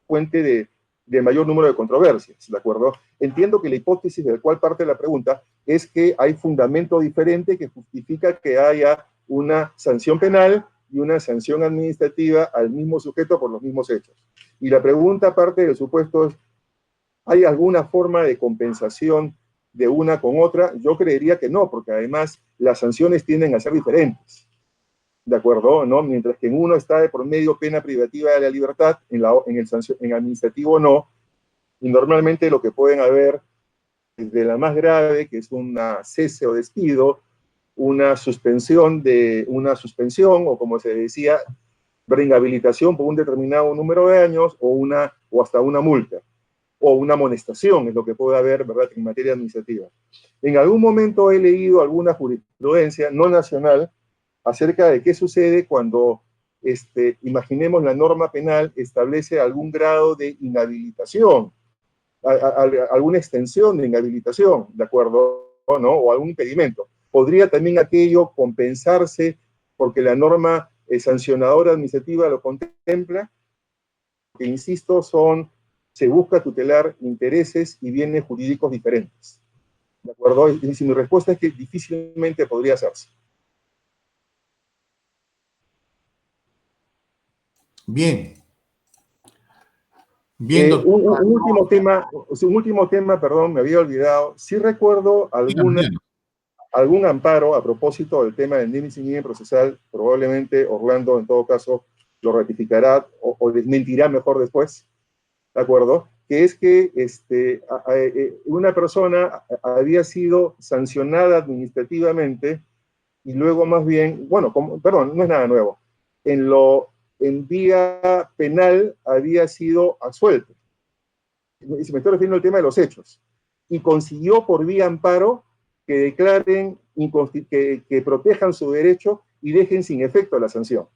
fuente de mayor número de controversias, ¿de acuerdo? Entiendo que la hipótesis de la cual parte la pregunta es que hay fundamento diferente que justifica que haya una sanción penal y una sanción administrativa al mismo sujeto por los mismos hechos. Y la pregunta parte del supuesto es, ¿hay alguna forma de compensación de una con otra? Yo creería que no, porque además las sanciones tienden a ser diferentes, ¿de acuerdo? ¿No? Mientras que en uno está de por medio pena privativa de la libertad, en administrativo no, y normalmente lo que pueden haber desde la más grave, que es una cese o despido, una suspensión o como se decía, reinhabilitación por un determinado número de años o hasta una multa o una amonestación es lo que puede haber, ¿verdad?, en materia administrativa. En algún momento he leído alguna jurisprudencia no nacional acerca de qué sucede cuando, imaginemos, la norma penal establece algún grado de inhabilitación, alguna extensión de inhabilitación, ¿de acuerdo? ¿No? O algún impedimento. ¿Podría también aquello compensarse porque la norma sancionadora administrativa lo contempla? Que, insisto, se busca tutelar intereses y bienes jurídicos diferentes, ¿de acuerdo? Y si mi respuesta es que difícilmente podría hacerse. Bien. Bien, doctor. Un último tema, perdón, me había olvidado. Sí recuerdo Dígame. algún amparo a propósito del tema del indemnity in idem procesal. Probablemente Orlando, en todo caso, lo ratificará o desmentirá mejor después, ¿de acuerdo? Que es que una persona había sido sancionada administrativamente y luego más bien, bueno, perdón, no es nada nuevo. En vía penal había sido absuelto. Y se me estoy refiriendo al tema de los hechos. Y consiguió por vía amparo que declaren, que protejan su derecho y dejen sin efecto la sanción.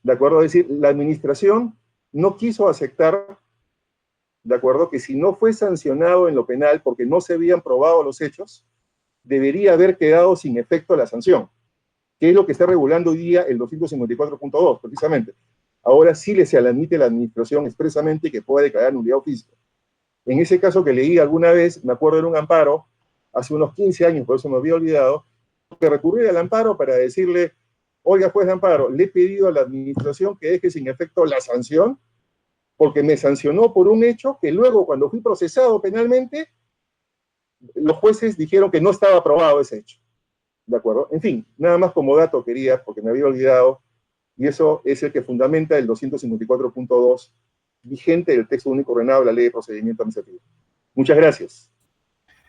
¿De acuerdo? Es decir, la administración no quiso aceptar, ¿de acuerdo?, que si no fue sancionado en lo penal porque no se habían probado los hechos, debería haber quedado sin efecto la sanción, que es lo que está regulando hoy día el 254.2, precisamente. Ahora sí se le admite a la administración expresamente que pueda declarar nulidad física. En ese caso que leí alguna vez, me acuerdo de un amparo, hace unos 15 años, por eso me había olvidado, que recurrí al amparo para decirle, oiga, juez de amparo, le he pedido a la administración que deje sin efecto la sanción, porque me sancionó por un hecho que luego, cuando fui procesado penalmente, los jueces dijeron que no estaba aprobado ese hecho. ¿De acuerdo? En fin, nada más como dato quería, porque me había olvidado, y eso es el que fundamenta el 254.2 vigente del texto único ordenado de la Ley de Procedimiento Administrativo. Muchas gracias.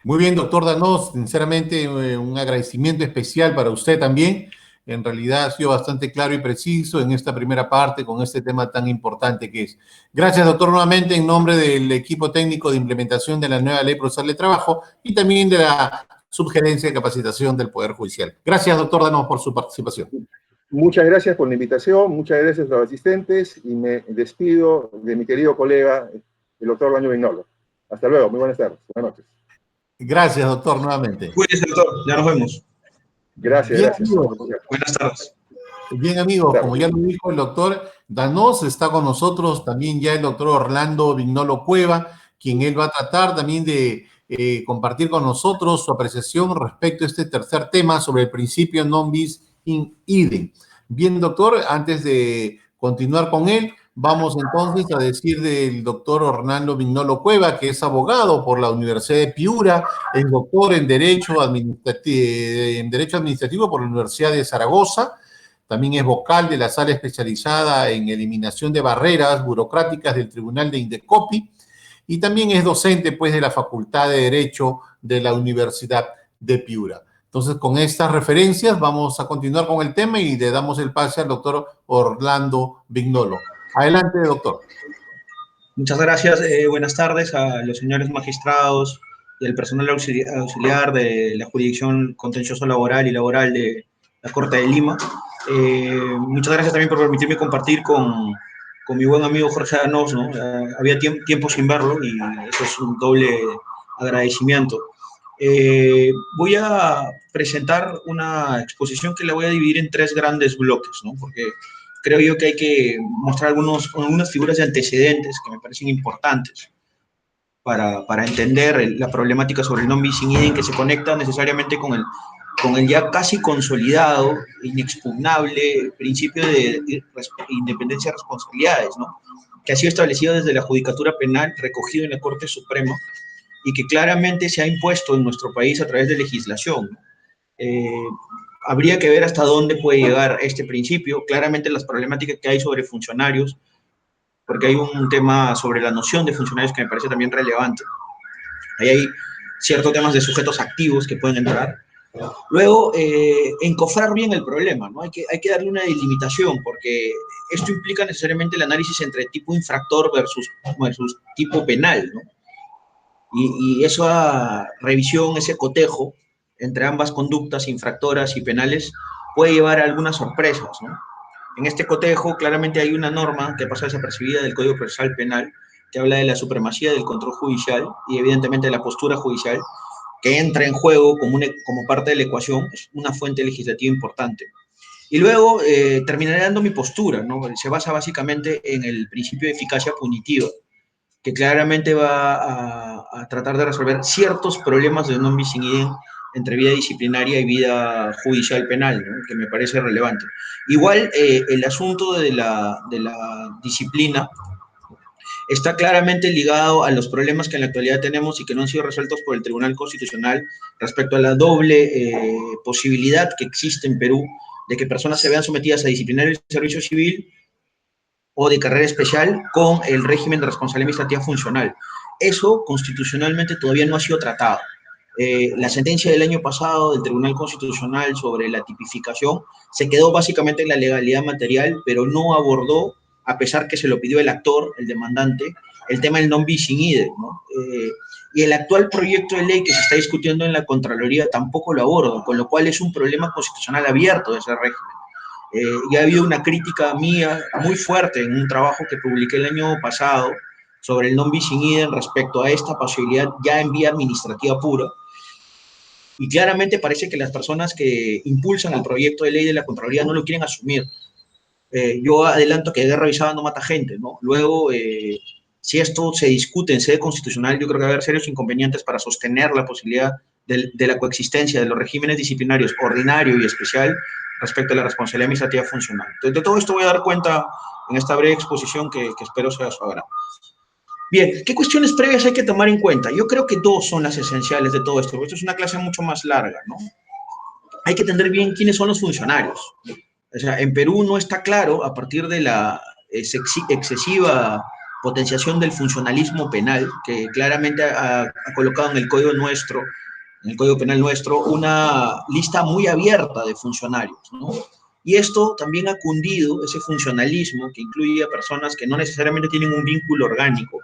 Muy bien, doctor Danós, sinceramente un agradecimiento especial para usted también. En realidad ha sido bastante claro y preciso en esta primera parte con este tema tan importante que es. Gracias, doctor, nuevamente en nombre del equipo técnico de implementación de la nueva Ley Procesal de Trabajo y también de la Subgerencia de Capacitación del Poder Judicial. Gracias, doctor Danós, por su participación. Muchas gracias por la invitación, muchas gracias a los asistentes y me despido de mi querido colega el doctor Orlando Vignolo. Hasta luego, muy buenas tardes, buenas noches. Gracias, doctor, nuevamente. Cuídese, doctor, ya nos vemos. Gracias, Bien, gracias. amigos. Buenas tardes. Bien, amigos, como ya lo dijo el doctor Danos, está con nosotros también ya el doctor Orlando Vignolo Cueva, quien él va a tratar también de compartir con nosotros su apreciación respecto a este tercer tema sobre el principio non bis in idem. Bien, doctor, antes de continuar con él, vamos entonces a decir del doctor Orlando Vignolo Cueva, que es abogado por la Universidad de Piura, es doctor en Derecho Administrativo por la Universidad de Zaragoza. También es vocal de la sala especializada en eliminación de barreras burocráticas del Tribunal de Indecopi y también es docente, pues, de la Facultad de Derecho de la Universidad de Piura. Entonces, con estas referencias vamos a continuar con el tema y le damos el pase al doctor Orlando Vignolo. Adelante, doctor. Muchas gracias. Buenas tardes a los señores magistrados y al personal auxiliar de la Jurisdicción Contencioso Laboral y Laboral de la Corte de Lima. Muchas gracias también por permitirme compartir con mi buen amigo Jorge Danos, ¿no? Había tiempo sin verlo y eso es un doble agradecimiento. Voy a presentar una exposición que la voy a dividir en tres grandes bloques, ¿no? Porque creo yo que hay que mostrar algunas figuras de antecedentes que me parecen importantes para entender la problemática sobre el non bis in idem, que se conecta necesariamente con el ya casi consolidado, inexpugnable principio de independencia de responsabilidades, ¿no? Que ha sido establecido desde la Judicatura Penal, recogido en la Corte Suprema, y que claramente se ha impuesto en nuestro país a través de legislación, ¿no? Habría que ver hasta dónde puede llegar este principio. Claramente las problemáticas que hay sobre funcionarios, porque hay un tema sobre la noción de funcionarios que me parece también relevante. Ahí hay ciertos temas de sujetos activos que pueden entrar. Luego, encofrar bien el problema, ¿no? Hay que darle una delimitación, porque esto implica necesariamente el análisis entre tipo infractor versus tipo penal, ¿no? Y esa revisión, ese cotejo entre ambas conductas infractoras y penales puede llevar a algunas sorpresas, ¿no? En este cotejo claramente hay una norma que pasa desapercibida del Código Procesal Penal que habla de la supremacía del control judicial y evidentemente de la postura judicial que entra en juego como parte de la ecuación, es una fuente legislativa importante. Y luego terminaré dando mi postura, ¿no? Se basa básicamente en el principio de eficacia punitiva, que claramente va a tratar de resolver ciertos problemas de non bis in idem entre vida disciplinaria y vida judicial penal, ¿no? Que me parece relevante. Igual, el asunto de la disciplina está claramente ligado a los problemas que en la actualidad tenemos y que no han sido resueltos por el Tribunal Constitucional respecto a la doble posibilidad que existe en Perú de que personas se vean sometidas a disciplinario de servicio civil o de carrera especial con el régimen de responsabilidad administrativa funcional. Eso constitucionalmente todavía no ha sido tratado. La sentencia del año pasado del Tribunal Constitucional sobre la tipificación se quedó básicamente en la legalidad material, pero no abordó, a pesar que se lo pidió el actor, el demandante, el tema del non bis in idem, ¿no? Y el actual proyecto de ley que se está discutiendo en la Contraloría tampoco lo aborda, con lo cual es un problema constitucional abierto de ese régimen. Ya ha habido una crítica mía muy fuerte en un trabajo que publiqué el año pasado sobre el non bis in idem respecto a esta posibilidad ya en vía administrativa pura. Y claramente parece que las personas que impulsan el proyecto de ley de la Contraloría no lo quieren asumir. Yo adelanto que guerra avisada no mata gente, ¿no? Luego, si esto se discute en sede constitucional, yo creo que va a haber serios inconvenientes para sostener la posibilidad de la coexistencia de los regímenes disciplinarios ordinario y especial respecto a la responsabilidad administrativa funcional. Entonces, de todo esto voy a dar cuenta en esta breve exposición que espero sea de su agrado. Bien, ¿qué cuestiones previas hay que tomar en cuenta? Yo creo que dos son las esenciales de todo esto, porque esto es una clase mucho más larga, ¿no? Hay que entender bien quiénes son los funcionarios. O sea, en Perú no está claro, a partir de la excesiva potenciación del funcionalismo penal, que claramente ha colocado en el código nuestro, en el Código Penal nuestro, una lista muy abierta de funcionarios, ¿no? Y esto también ha cundido, ese funcionalismo, que incluye a personas que no necesariamente tienen un vínculo orgánico,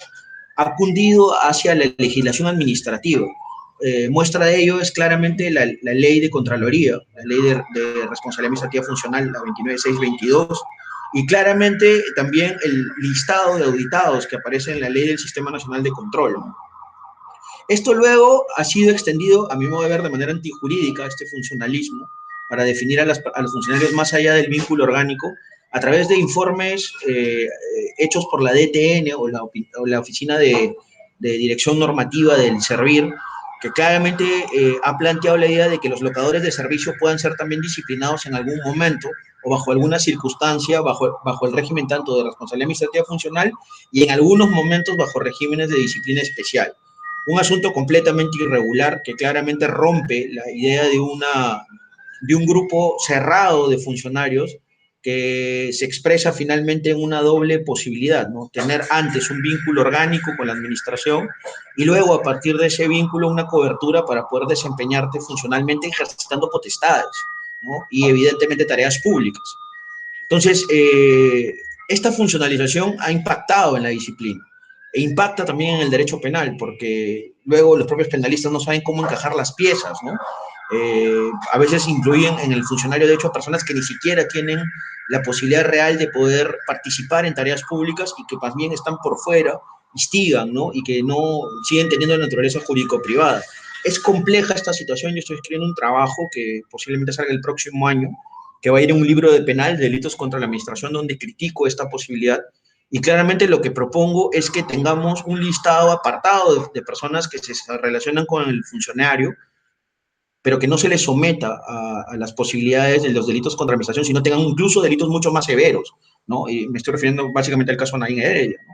ha cundido hacia la legislación administrativa. Muestra de ello es claramente la ley de Contraloría, la ley de responsabilidad administrativa funcional, la 29622, y claramente también el listado de auditados que aparece en la ley del Sistema Nacional de Control, ¿no? Esto luego ha sido extendido, a mi modo de ver, de manera antijurídica, este funcionalismo, para definir a los funcionarios más allá del vínculo orgánico, a través de informes hechos por la DTN o la Oficina de Dirección Normativa del Servir, que claramente ha planteado la idea de que los locadores de servicio puedan ser también disciplinados en algún momento o bajo alguna circunstancia, bajo el régimen tanto de responsabilidad administrativa funcional y en algunos momentos bajo regímenes de disciplina especial. Un asunto completamente irregular que claramente rompe la idea de un grupo cerrado de funcionarios que se expresa finalmente en una doble posibilidad, ¿no? Tener antes un vínculo orgánico con la administración y luego a partir de ese vínculo una cobertura para poder desempeñarte funcionalmente ejercitando potestades, ¿no? Y evidentemente tareas públicas. Entonces, esta funcionalización ha impactado en la disciplina e impacta también en el derecho penal, porque luego los propios penalistas no saben cómo encajar las piezas, ¿no? A veces incluyen en el funcionario de hecho a personas que ni siquiera tienen la posibilidad real de poder participar en tareas públicas y que más bien están por fuera, instigan, ¿no? Y que no siguen teniendo naturaleza jurídico-privada. Es compleja esta situación, yo estoy escribiendo un trabajo que posiblemente salga el próximo año, que va a ir en un libro de penal, delitos contra la administración, donde critico esta posibilidad. Y claramente lo que propongo es que tengamos un listado apartado de personas que se relacionan con el funcionario, pero que no se les someta a las posibilidades de los delitos contra la administración, sino tengan incluso delitos mucho más severos, ¿no? Y me estoy refiriendo básicamente al caso de Nadine Heredia, ¿no?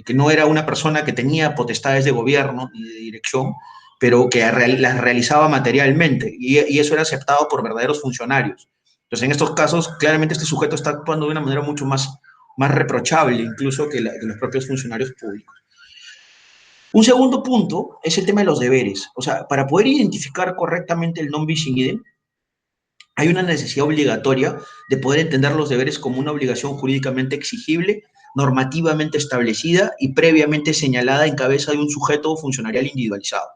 Que no era una persona que tenía potestades de gobierno ni de dirección, pero que las realizaba materialmente, y eso era aceptado por verdaderos funcionarios. Entonces, en estos casos, claramente este sujeto está actuando de una manera mucho más reprochable incluso que los propios funcionarios públicos. Un segundo punto es el tema de los deberes. O sea, para poder identificar correctamente el non bis in idem, hay una necesidad obligatoria de poder entender los deberes como una obligación jurídicamente exigible, normativamente establecida y previamente señalada en cabeza de un sujeto funcionarial individualizado.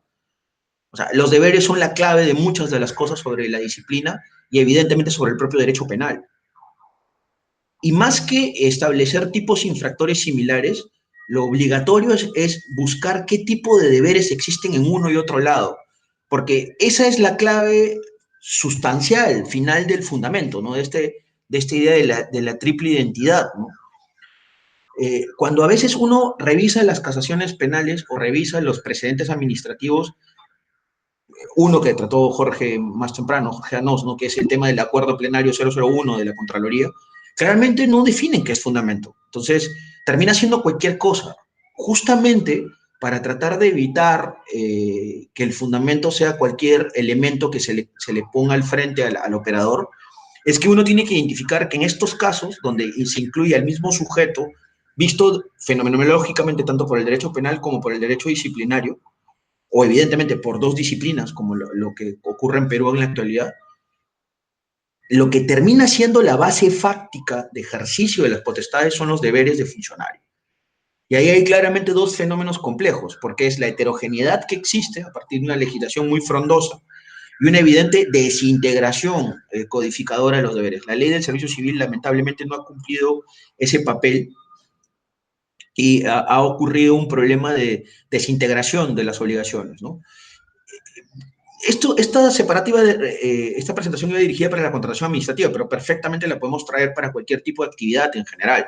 O sea, los deberes son la clave de muchas de las cosas sobre la disciplina y evidentemente sobre el propio derecho penal. Y más que establecer tipos infractores similares, lo obligatorio es buscar qué tipo de deberes existen en uno y otro lado, porque esa es la clave sustancial, final del fundamento, ¿no? De esta idea de la triple identidad, ¿no? Cuando a veces uno revisa las casaciones penales o revisa los precedentes administrativos, uno que trató Jorge más temprano, Jorge Anós, ¿no? Que es el tema del acuerdo plenario 001 de la Contraloría, claramente no definen qué es fundamento. Entonces, termina siendo cualquier cosa, justamente para tratar de evitar que el fundamento sea cualquier elemento que se le ponga al frente al operador. Es que uno tiene que identificar que en estos casos, donde se incluye al mismo sujeto, visto fenomenológicamente tanto por el derecho penal como por el derecho disciplinario, o evidentemente por dos disciplinas, como lo que ocurre en Perú en la actualidad, lo que termina siendo la base fáctica de ejercicio de las potestades son los deberes de funcionario. Y ahí hay claramente dos fenómenos complejos, porque es la heterogeneidad que existe a partir de una legislación muy frondosa y una evidente desintegración codificadora de los deberes. La ley del servicio civil lamentablemente no ha cumplido ese papel y ha ocurrido un problema de desintegración de las obligaciones, ¿no? Esta esta presentación iba dirigida para la contratación administrativa, pero perfectamente la podemos traer para cualquier tipo de actividad en general.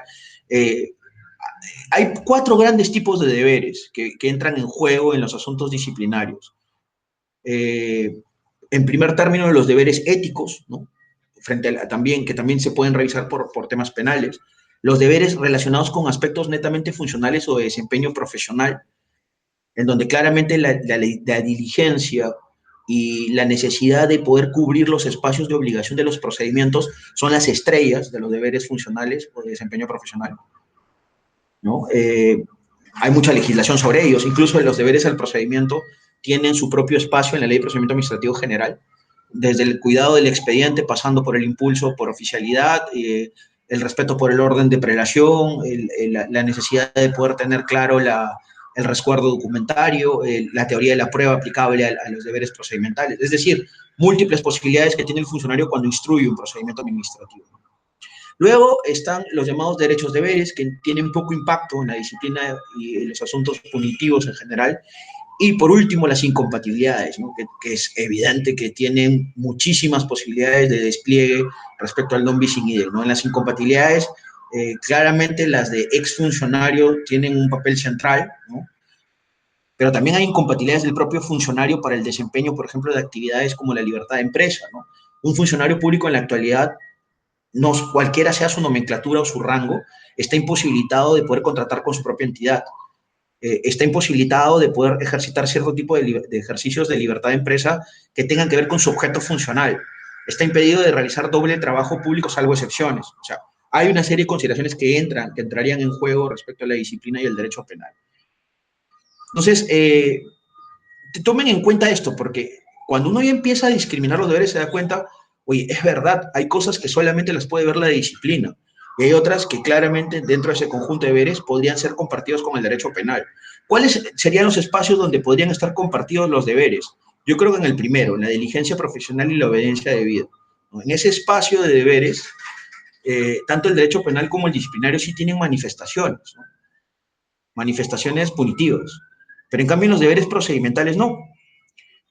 Hay 4 grandes tipos de deberes que entran en juego en los asuntos disciplinarios. En primer término, los deberes éticos, ¿no? Que también se pueden revisar por temas penales. Los deberes relacionados con aspectos netamente funcionales o de desempeño profesional, en donde claramente la diligencia y la necesidad de poder cubrir los espacios de obligación de los procedimientos son las estrellas de los deberes funcionales o de desempeño profesional, ¿no? Hay mucha legislación sobre ellos, incluso los deberes al procedimiento tienen su propio espacio en la Ley de Procedimiento Administrativo General, desde el cuidado del expediente, pasando por el impulso por oficialidad, el respeto por el orden de prelación, la necesidad de poder tener claro el resguardo documentario, la teoría de la prueba aplicable a los deberes procedimentales. Es decir, múltiples posibilidades que tiene el funcionario cuando instruye un procedimiento administrativo. Luego están los llamados derechos-deberes, que tienen poco impacto en la disciplina y en los asuntos punitivos en general. Y por último, las incompatibilidades, ¿no? Que es evidente que tienen muchísimas posibilidades de despliegue respecto al non-bis in idem, ¿no? En las incompatibilidades, claramente las de exfuncionario tienen un papel central, ¿no? Pero también hay incompatibilidades del propio funcionario para el desempeño, por ejemplo, de actividades como la libertad de empresa, ¿no? Un funcionario público en la actualidad, no, cualquiera sea su nomenclatura o su rango, está imposibilitado de poder contratar con su propia entidad. Está imposibilitado de poder ejercitar cierto tipo de ejercicios de libertad de empresa que tengan que ver con su objeto funcional. Está impedido de realizar doble trabajo público, salvo excepciones. O sea, hay una serie de consideraciones que entrarían en juego respecto a la disciplina y el derecho penal. Entonces, tomen en cuenta esto, porque cuando uno ya empieza a discriminar los deberes, se da cuenta, oye, es verdad, hay cosas que solamente las puede ver la disciplina, y hay otras que claramente dentro de ese conjunto de deberes podrían ser compartidos con el derecho penal. ¿Cuáles serían los espacios donde podrían estar compartidos los deberes? Yo creo que en el primero, en la diligencia profesional y la obediencia debida. En ese espacio de deberes, tanto el derecho penal como el disciplinario sí tienen manifestaciones, ¿no? Manifestaciones punitivas. Pero en cambio en los deberes procedimentales no.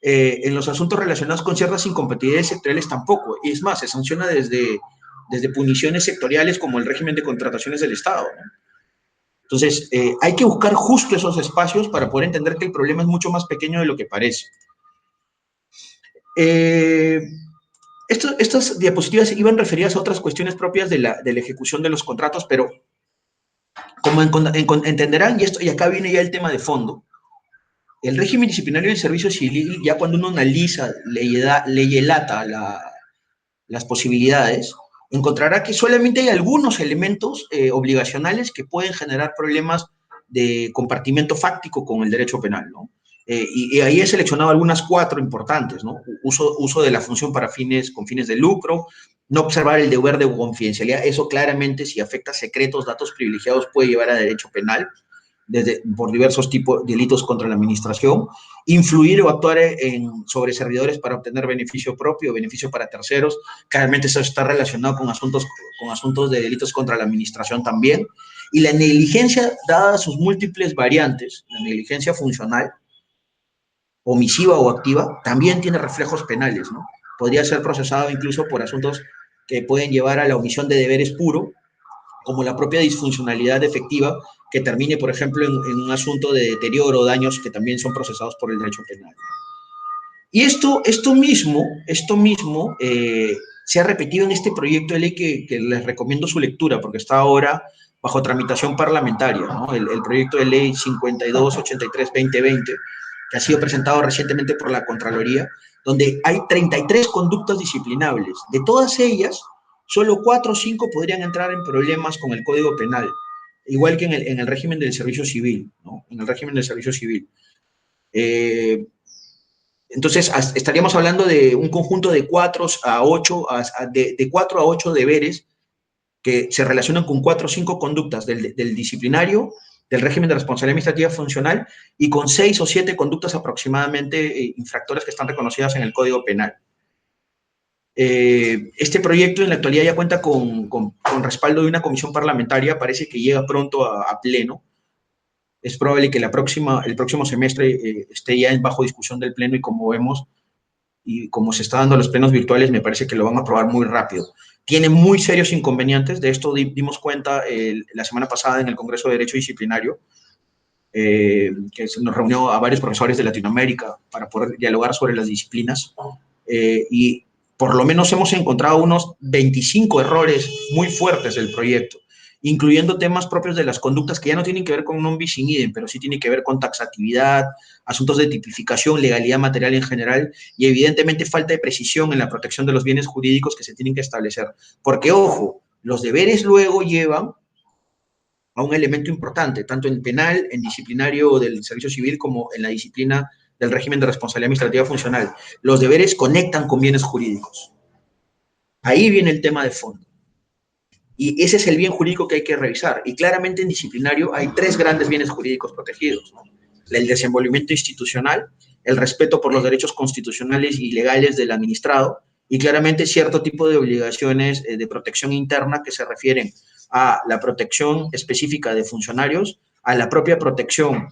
En los asuntos relacionados con ciertas incompatibilidades sectoriales tampoco. Y es más, se sanciona desde puniciones sectoriales como el régimen de contrataciones del Estado, ¿no? Entonces, hay que buscar justo esos espacios para poder entender que el problema es mucho más pequeño de lo que parece. Estas diapositivas iban referidas a otras cuestiones propias de la ejecución de los contratos, pero como entenderán, y acá viene ya el tema de fondo, el régimen disciplinario del servicio civil, ya cuando uno analiza leyelata las posibilidades, encontrará que solamente hay algunos elementos obligacionales que pueden generar problemas de compartimiento fáctico con el derecho penal, ¿no? Y ahí he seleccionado algunas 4 importantes, ¿no? Uso de la función con fines de lucro, no observar el deber de confidencialidad, eso claramente si afecta secretos, datos privilegiados puede llevar a derecho penal, por diversos tipos de delitos contra la administración, influir o actuar sobre servidores para obtener beneficio propio o beneficio para terceros, claramente eso está relacionado con asuntos de delitos contra la administración también, y la negligencia, dada sus múltiples variantes, la negligencia funcional, omisiva o activa, también tiene reflejos penales, ¿no? Podría ser procesado incluso por asuntos que pueden llevar a la omisión de deberes puro, como la propia disfuncionalidad efectiva, que termine, por ejemplo, en un asunto de deterioro o daños que también son procesados por el derecho penal. Y esto mismo se ha repetido en este proyecto de ley que les recomiendo su lectura, porque está ahora bajo tramitación parlamentaria, ¿no? El proyecto de ley 5283-2020, que ha sido presentado recientemente por la Contraloría, donde hay 33 conductas disciplinables. De todas ellas, solo 4 o 5 podrían entrar en problemas con el Código Penal, igual que en el régimen del servicio civil, ¿no? En el régimen del servicio civil. Entonces, estaríamos hablando de un conjunto de 4 a 8 deberes que se relacionan con 4 o 5 conductas del disciplinario, del régimen de responsabilidad administrativa funcional y con 6 o 7 conductas aproximadamente infractoras que están reconocidas en el Código Penal. Este proyecto en la actualidad ya cuenta con respaldo de una comisión parlamentaria, parece que llega pronto a pleno. Es probable que el próximo semestre esté ya bajo discusión del pleno y como vemos, y como se está dando los plenos virtuales, me parece que lo van a aprobar muy rápido. Tiene muy serios inconvenientes, de esto dimos cuenta la semana pasada en el Congreso de Derecho Disciplinario, que nos reunió a varios profesores de Latinoamérica para poder dialogar sobre las disciplinas, y por lo menos hemos encontrado unos 25 errores muy fuertes del proyecto, incluyendo temas propios de las conductas que ya no tienen que ver con non bis in idem, pero sí tienen que ver con taxatividad, asuntos de tipificación, legalidad material en general, y evidentemente falta de precisión en la protección de los bienes jurídicos que se tienen que establecer. Porque, ojo, los deberes luego llevan a un elemento importante, tanto en penal, en disciplinario del servicio civil, como en la disciplina del régimen de responsabilidad administrativa funcional. Los deberes conectan con bienes jurídicos. Ahí viene el tema de fondo. Y ese es el bien jurídico que hay que revisar. Y claramente en disciplinario hay 3 grandes bienes jurídicos protegidos, ¿no? El desenvolvimiento institucional, el respeto por los derechos constitucionales y legales del administrado y claramente cierto tipo de obligaciones de protección interna que se refieren a la protección específica de funcionarios, a la propia protección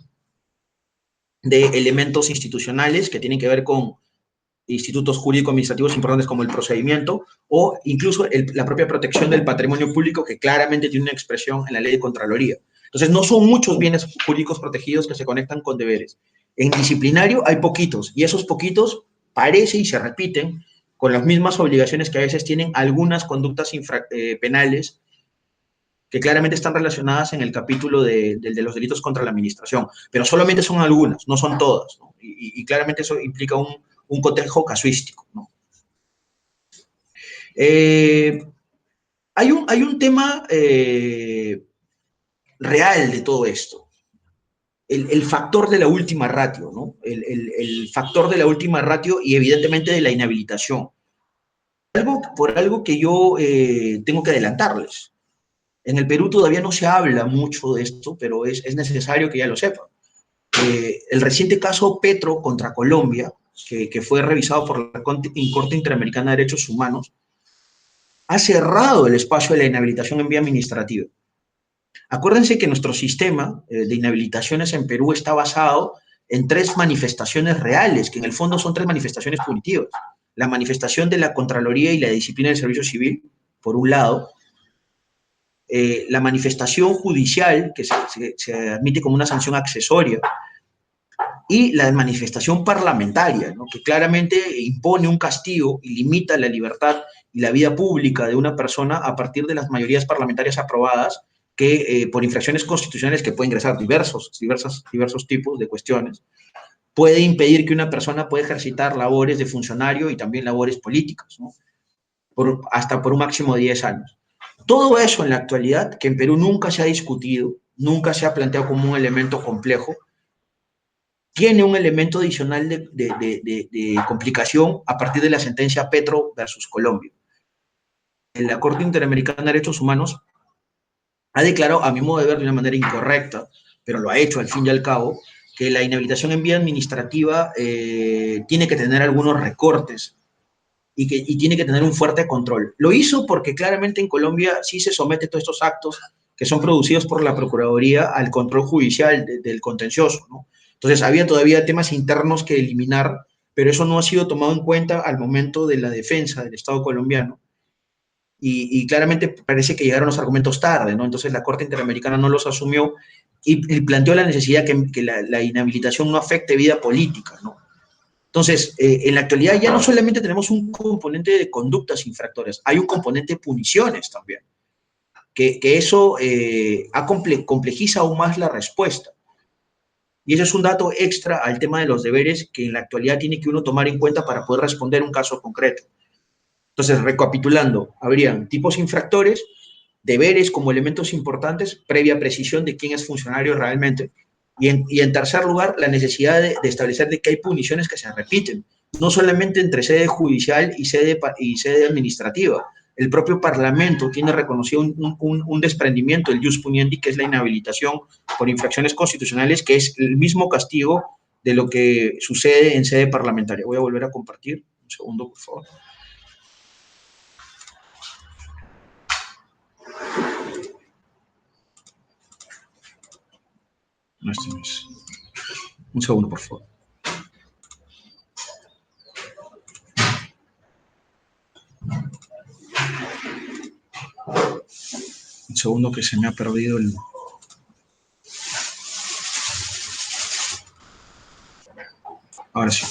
de elementos institucionales que tienen que ver con institutos jurídico-administrativos importantes como el procedimiento, o incluso la propia protección del patrimonio público, que claramente tiene una expresión en la ley de Contraloría. Entonces, no son muchos bienes jurídicos protegidos que se conectan con deberes. En disciplinario hay poquitos, y esos poquitos parece y se repiten con las mismas obligaciones que a veces tienen algunas conductas penales que claramente están relacionadas en el capítulo de los delitos contra la administración, pero solamente son algunas, no son todas, ¿no? Y claramente eso implica un cotejo casuístico, ¿no? Hay un tema real de todo esto, el factor de la última ratio, ¿no? El factor de la última ratio y evidentemente de la inhabilitación. Por algo que yo tengo que adelantarles. En el Perú todavía no se habla mucho de esto, pero es necesario que ya lo sepan. El reciente caso Petro contra Colombia, que fue revisado por la Corte Interamericana de Derechos Humanos, ha cerrado el espacio de la inhabilitación en vía administrativa. Acuérdense que nuestro sistema de inhabilitaciones en Perú está basado en 3 manifestaciones reales, que en el fondo son 3 manifestaciones punitivas. La manifestación de la Contraloría y la disciplina del Servicio Civil, por un lado, la manifestación judicial, que se admite como una sanción accesoria, y la manifestación parlamentaria, ¿no? Que claramente impone un castigo y limita la libertad y la vida pública de una persona a partir de las mayorías parlamentarias aprobadas que por infracciones constitucionales que pueden ingresar diversos tipos de cuestiones, puede impedir que una persona pueda ejercitar labores de funcionario y también labores políticas, ¿no? Hasta por un máximo de 10 años. Todo eso en la actualidad, que en Perú nunca se ha discutido, nunca se ha planteado como un elemento complejo, tiene un elemento adicional de complicación a partir de la sentencia Petro versus Colombia. La Corte Interamericana de Derechos Humanos ha declarado, a mi modo de ver, de una manera incorrecta, pero lo ha hecho al fin y al cabo, que la inhabilitación en vía administrativa tiene que tener algunos recortes y tiene que tener un fuerte control. Lo hizo porque claramente en Colombia sí se somete todos estos actos que son producidos por la Procuraduría al control judicial del contencioso, ¿no? Entonces, había todavía temas internos que eliminar, pero eso no ha sido tomado en cuenta al momento de la defensa del Estado colombiano. Y claramente parece que llegaron los argumentos tarde, ¿no? Entonces, la Corte Interamericana no los asumió y planteó la necesidad que la inhabilitación no afecte vida política, ¿no? Entonces, en la actualidad ya no solamente tenemos un componente de conductas infractoras, hay un componente de puniciones también, que eso complejiza aún más la respuesta. Y eso es un dato extra al tema de los deberes que en la actualidad tiene que uno tomar en cuenta para poder responder un caso concreto. Entonces, recapitulando, habrían tipos infractores, deberes como elementos importantes, previa precisión de quién es funcionario realmente, y en tercer lugar, la necesidad de establecer de que hay puniciones que se repiten, no solamente entre sede judicial y sede administrativa. El propio Parlamento tiene reconocido un desprendimiento del jus puniendi, que es la inhabilitación por infracciones constitucionales, que es el mismo castigo de lo que sucede en sede parlamentaria. Voy a volver a compartir. Un segundo, por favor. No, este no es. Un segundo, por favor. Un segundo que se me ha perdido el... Ahora sí.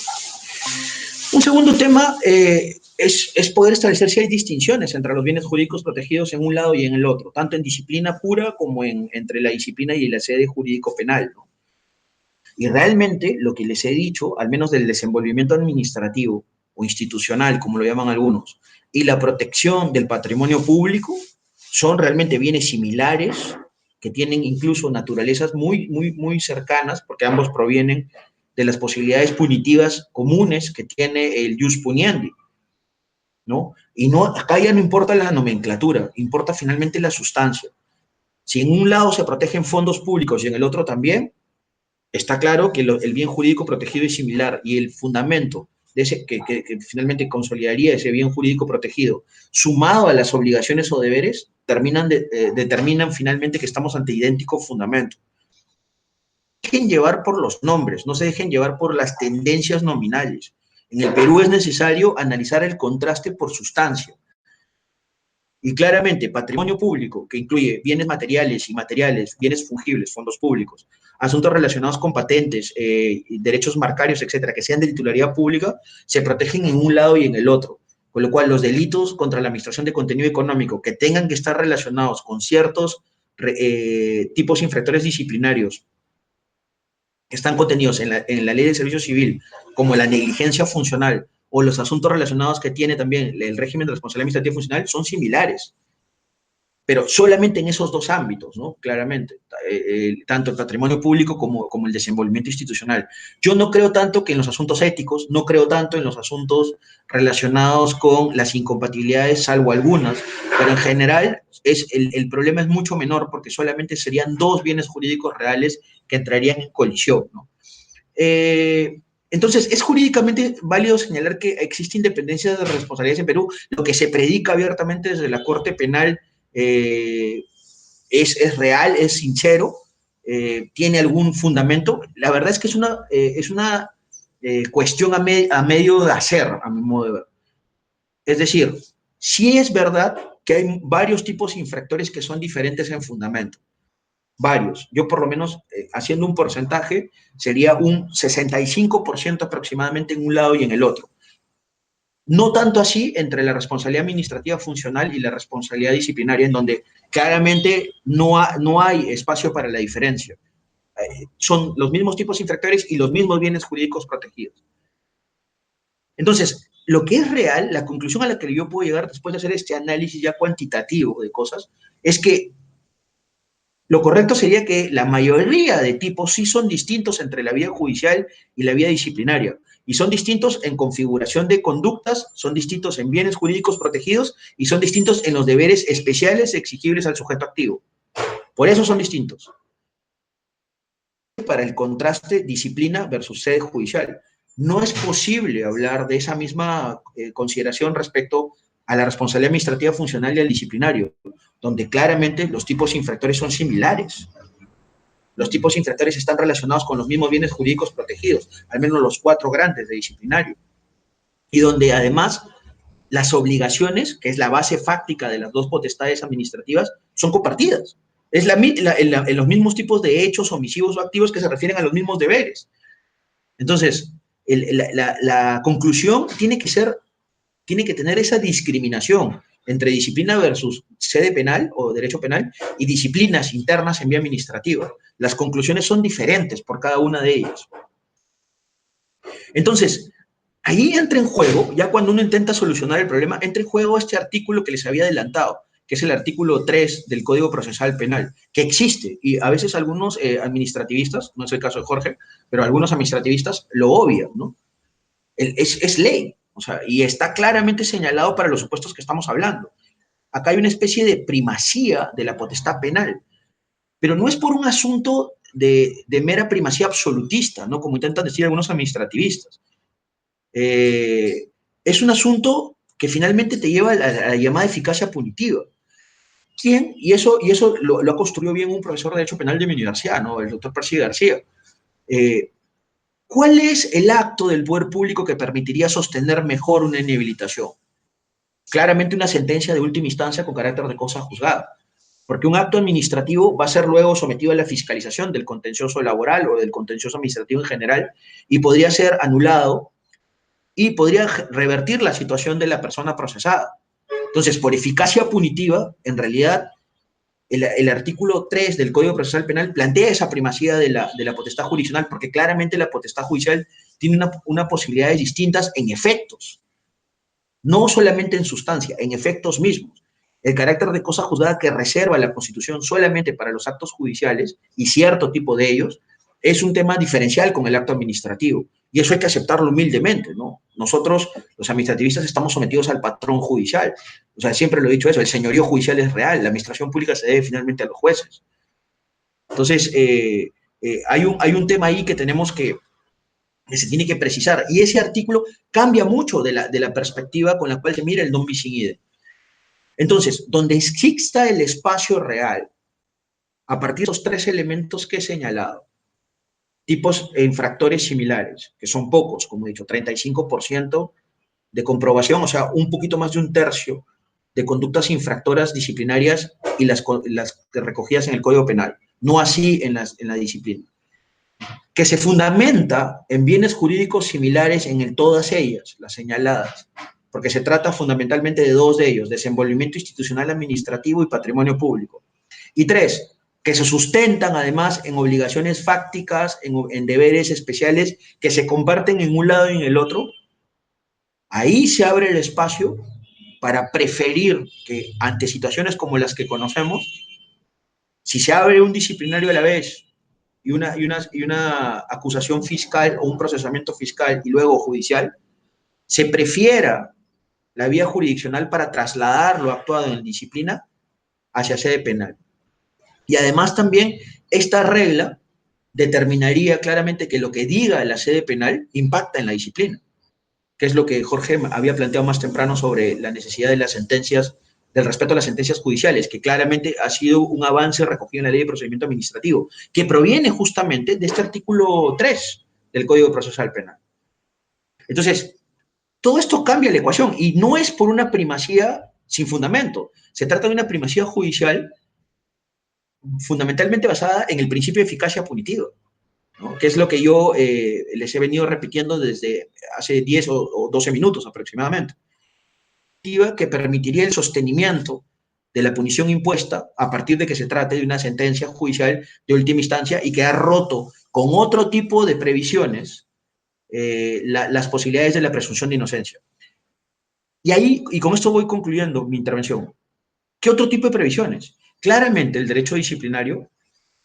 Un segundo tema es poder establecer si hay distinciones entre los bienes jurídicos protegidos en un lado y en el otro, tanto en disciplina pura como entre la disciplina y la sede jurídico-penal, ¿no? Y realmente lo que les he dicho, al menos del desenvolvimiento administrativo o institucional, como lo llaman algunos, y la protección del patrimonio público, son realmente bienes similares, que tienen incluso naturalezas muy cercanas, porque ambos provienen de las posibilidades punitivas comunes que tiene el jus puniendi, ¿no? Y no, acá ya no importa la nomenclatura, importa finalmente la sustancia. Si en un lado se protegen fondos públicos y en el otro también, está claro que el bien jurídico protegido es similar y el fundamento que finalmente consolidaría ese bien jurídico protegido, sumado a las obligaciones o deberes, determinan finalmente que estamos ante idéntico fundamento. Dejen llevar por los nombres, no se dejen llevar por las tendencias nominales. En el Perú es necesario analizar el contraste por sustancia. Y claramente, patrimonio público, que incluye bienes materiales, inmateriales, bienes fungibles, fondos públicos, asuntos relacionados con patentes, derechos marcarios, etcétera, que sean de titularidad pública, se protegen en un lado y en el otro. Con lo cual, los delitos contra la administración de contenido económico que tengan que estar relacionados con ciertos tipos infractores disciplinarios que están contenidos en la Ley del Servicio Civil, como la negligencia funcional o los asuntos relacionados que tiene también el régimen de responsabilidad administrativa funcional, son similares. Pero solamente en esos dos ámbitos, ¿no? Claramente, tanto el patrimonio público como el desenvolvimiento institucional. Yo no creo tanto que en los asuntos éticos, no creo tanto en los asuntos relacionados con las incompatibilidades, salvo algunas, pero en general el problema es mucho menor porque solamente serían dos bienes jurídicos reales que entrarían en colisión, ¿no? Entonces, es jurídicamente válido señalar que existe independencia de responsabilidades en Perú, lo que se predica abiertamente desde la Corte Penal es real, es sincero, tiene algún fundamento. La verdad es que es una cuestión a medio de hacer, a mi modo de ver. Es decir, sí es verdad que hay varios tipos infractores que son diferentes en fundamento. Varios. Yo por lo menos, haciendo un porcentaje, sería un 65% aproximadamente en un lado y en el otro. No tanto así entre la responsabilidad administrativa funcional y la responsabilidad disciplinaria, en donde claramente no hay espacio para la diferencia. Son los mismos tipos infractores y los mismos bienes jurídicos protegidos. Entonces, lo que es real, la conclusión a la que yo puedo llegar después de hacer este análisis ya cuantitativo de cosas, es que lo correcto sería que la mayoría de tipos sí son distintos entre la vía judicial y la vía disciplinaria. Y son distintos en configuración de conductas, son distintos en bienes jurídicos protegidos y son distintos en los deberes especiales exigibles al sujeto activo. Por eso son distintos. Para el contraste disciplina versus sede judicial. No es posible hablar de esa misma consideración respecto a la responsabilidad administrativa funcional y al disciplinario, donde claramente los tipos infractores son similares. Los tipos infractores están relacionados con los mismos bienes jurídicos protegidos, al menos los 4 grandes de disciplinario. Y donde además las obligaciones, que es la base fáctica de las dos potestades administrativas, son compartidas. Es en los mismos tipos de hechos omisivos o activos que se refieren a los mismos deberes. Entonces, la conclusión tiene que tener esa discriminación entre disciplina versus sede penal o derecho penal y disciplinas internas en vía administrativa. Las conclusiones son diferentes por cada una de ellas. Entonces, ahí entra en juego, ya cuando uno intenta solucionar el problema, entra en juego este artículo que les había adelantado, que es el artículo 3 del Código Procesal Penal, que existe, y a veces algunos administrativistas, no es el caso de Jorge, pero algunos administrativistas lo obvian, ¿no? Es ley, o sea, y está claramente señalado para los supuestos que estamos hablando. Acá hay una especie de primacía de la potestad penal, pero no es por un asunto de mera primacía absolutista, ¿no? Como intentan decir algunos administrativistas. Es un asunto que finalmente te lleva a la llamada eficacia punitiva. ¿Quién? Y eso lo ha construido bien un profesor de Derecho Penal de mi universidad, ¿no? El doctor Percy García. ¿Cuál es el acto del poder público que permitiría sostener mejor una inhabilitación? Claramente una sentencia de última instancia con carácter de cosa juzgada, porque un acto administrativo va a ser luego sometido a la fiscalización del contencioso laboral o del contencioso administrativo en general y podría ser anulado y podría revertir la situación de la persona procesada. Entonces, por eficacia punitiva, en realidad, el artículo 3 del Código Procesal Penal plantea esa primacía de la potestad jurisdiccional, porque claramente la potestad judicial tiene una posibilidades distintas en efectos, no solamente en sustancia, en efectos mismos. El carácter de cosa juzgada que reserva la Constitución solamente para los actos judiciales y cierto tipo de ellos es un tema diferencial con el acto administrativo. Y eso hay que aceptarlo humildemente, ¿no? Nosotros, los administrativistas, estamos sometidos al patrón judicial. O sea, siempre lo he dicho eso, el señorío judicial es real, la administración pública se debe finalmente a los jueces. Entonces, hay un tema ahí que tenemos que que se tiene que precisar. Y ese artículo cambia mucho de la perspectiva con la cual se mira el non bis in idem. Entonces, donde exista el espacio real, a partir de esos tres elementos que he señalado, tipos e infractores similares, que son pocos, como he dicho, 35% de comprobación, o sea, un poquito más de un tercio de conductas infractoras disciplinarias y las recogidas en el Código Penal, no así en la disciplina, que se fundamenta en bienes jurídicos similares en todas ellas, las señaladas, porque se trata fundamentalmente de dos de ellos, desenvolvimiento institucional administrativo y patrimonio público. Y tres, que se sustentan además en obligaciones fácticas, en deberes especiales que se comparten en un lado y en el otro. Ahí se abre el espacio para preferir que ante situaciones como las que conocemos, si se abre un disciplinario a la vez y una acusación fiscal o un procesamiento fiscal y luego judicial, se prefiera la vía jurisdiccional para trasladar lo actuado en disciplina hacia sede penal. Y además también esta regla determinaría claramente que lo que diga la sede penal impacta en la disciplina, que es lo que Jorge había planteado más temprano sobre la necesidad de las sentencias, del respeto a las sentencias judiciales, que claramente ha sido un avance recogido en la Ley de Procedimiento Administrativo, que proviene justamente de este artículo 3 del Código Procesal Penal. Entonces, todo esto cambia la ecuación y no es por una primacía sin fundamento. Se trata de una primacía judicial fundamentalmente basada en el principio de eficacia punitiva, ¿no? Que es lo que yo les he venido repitiendo desde hace 10 o 12 minutos aproximadamente, que permitiría el sostenimiento de la punición impuesta a partir de que se trate de una sentencia judicial de última instancia y que ha roto con otro tipo de previsiones las posibilidades de la presunción de inocencia. Y con esto voy concluyendo mi intervención. ¿Qué otro tipo de previsiones? Claramente el derecho disciplinario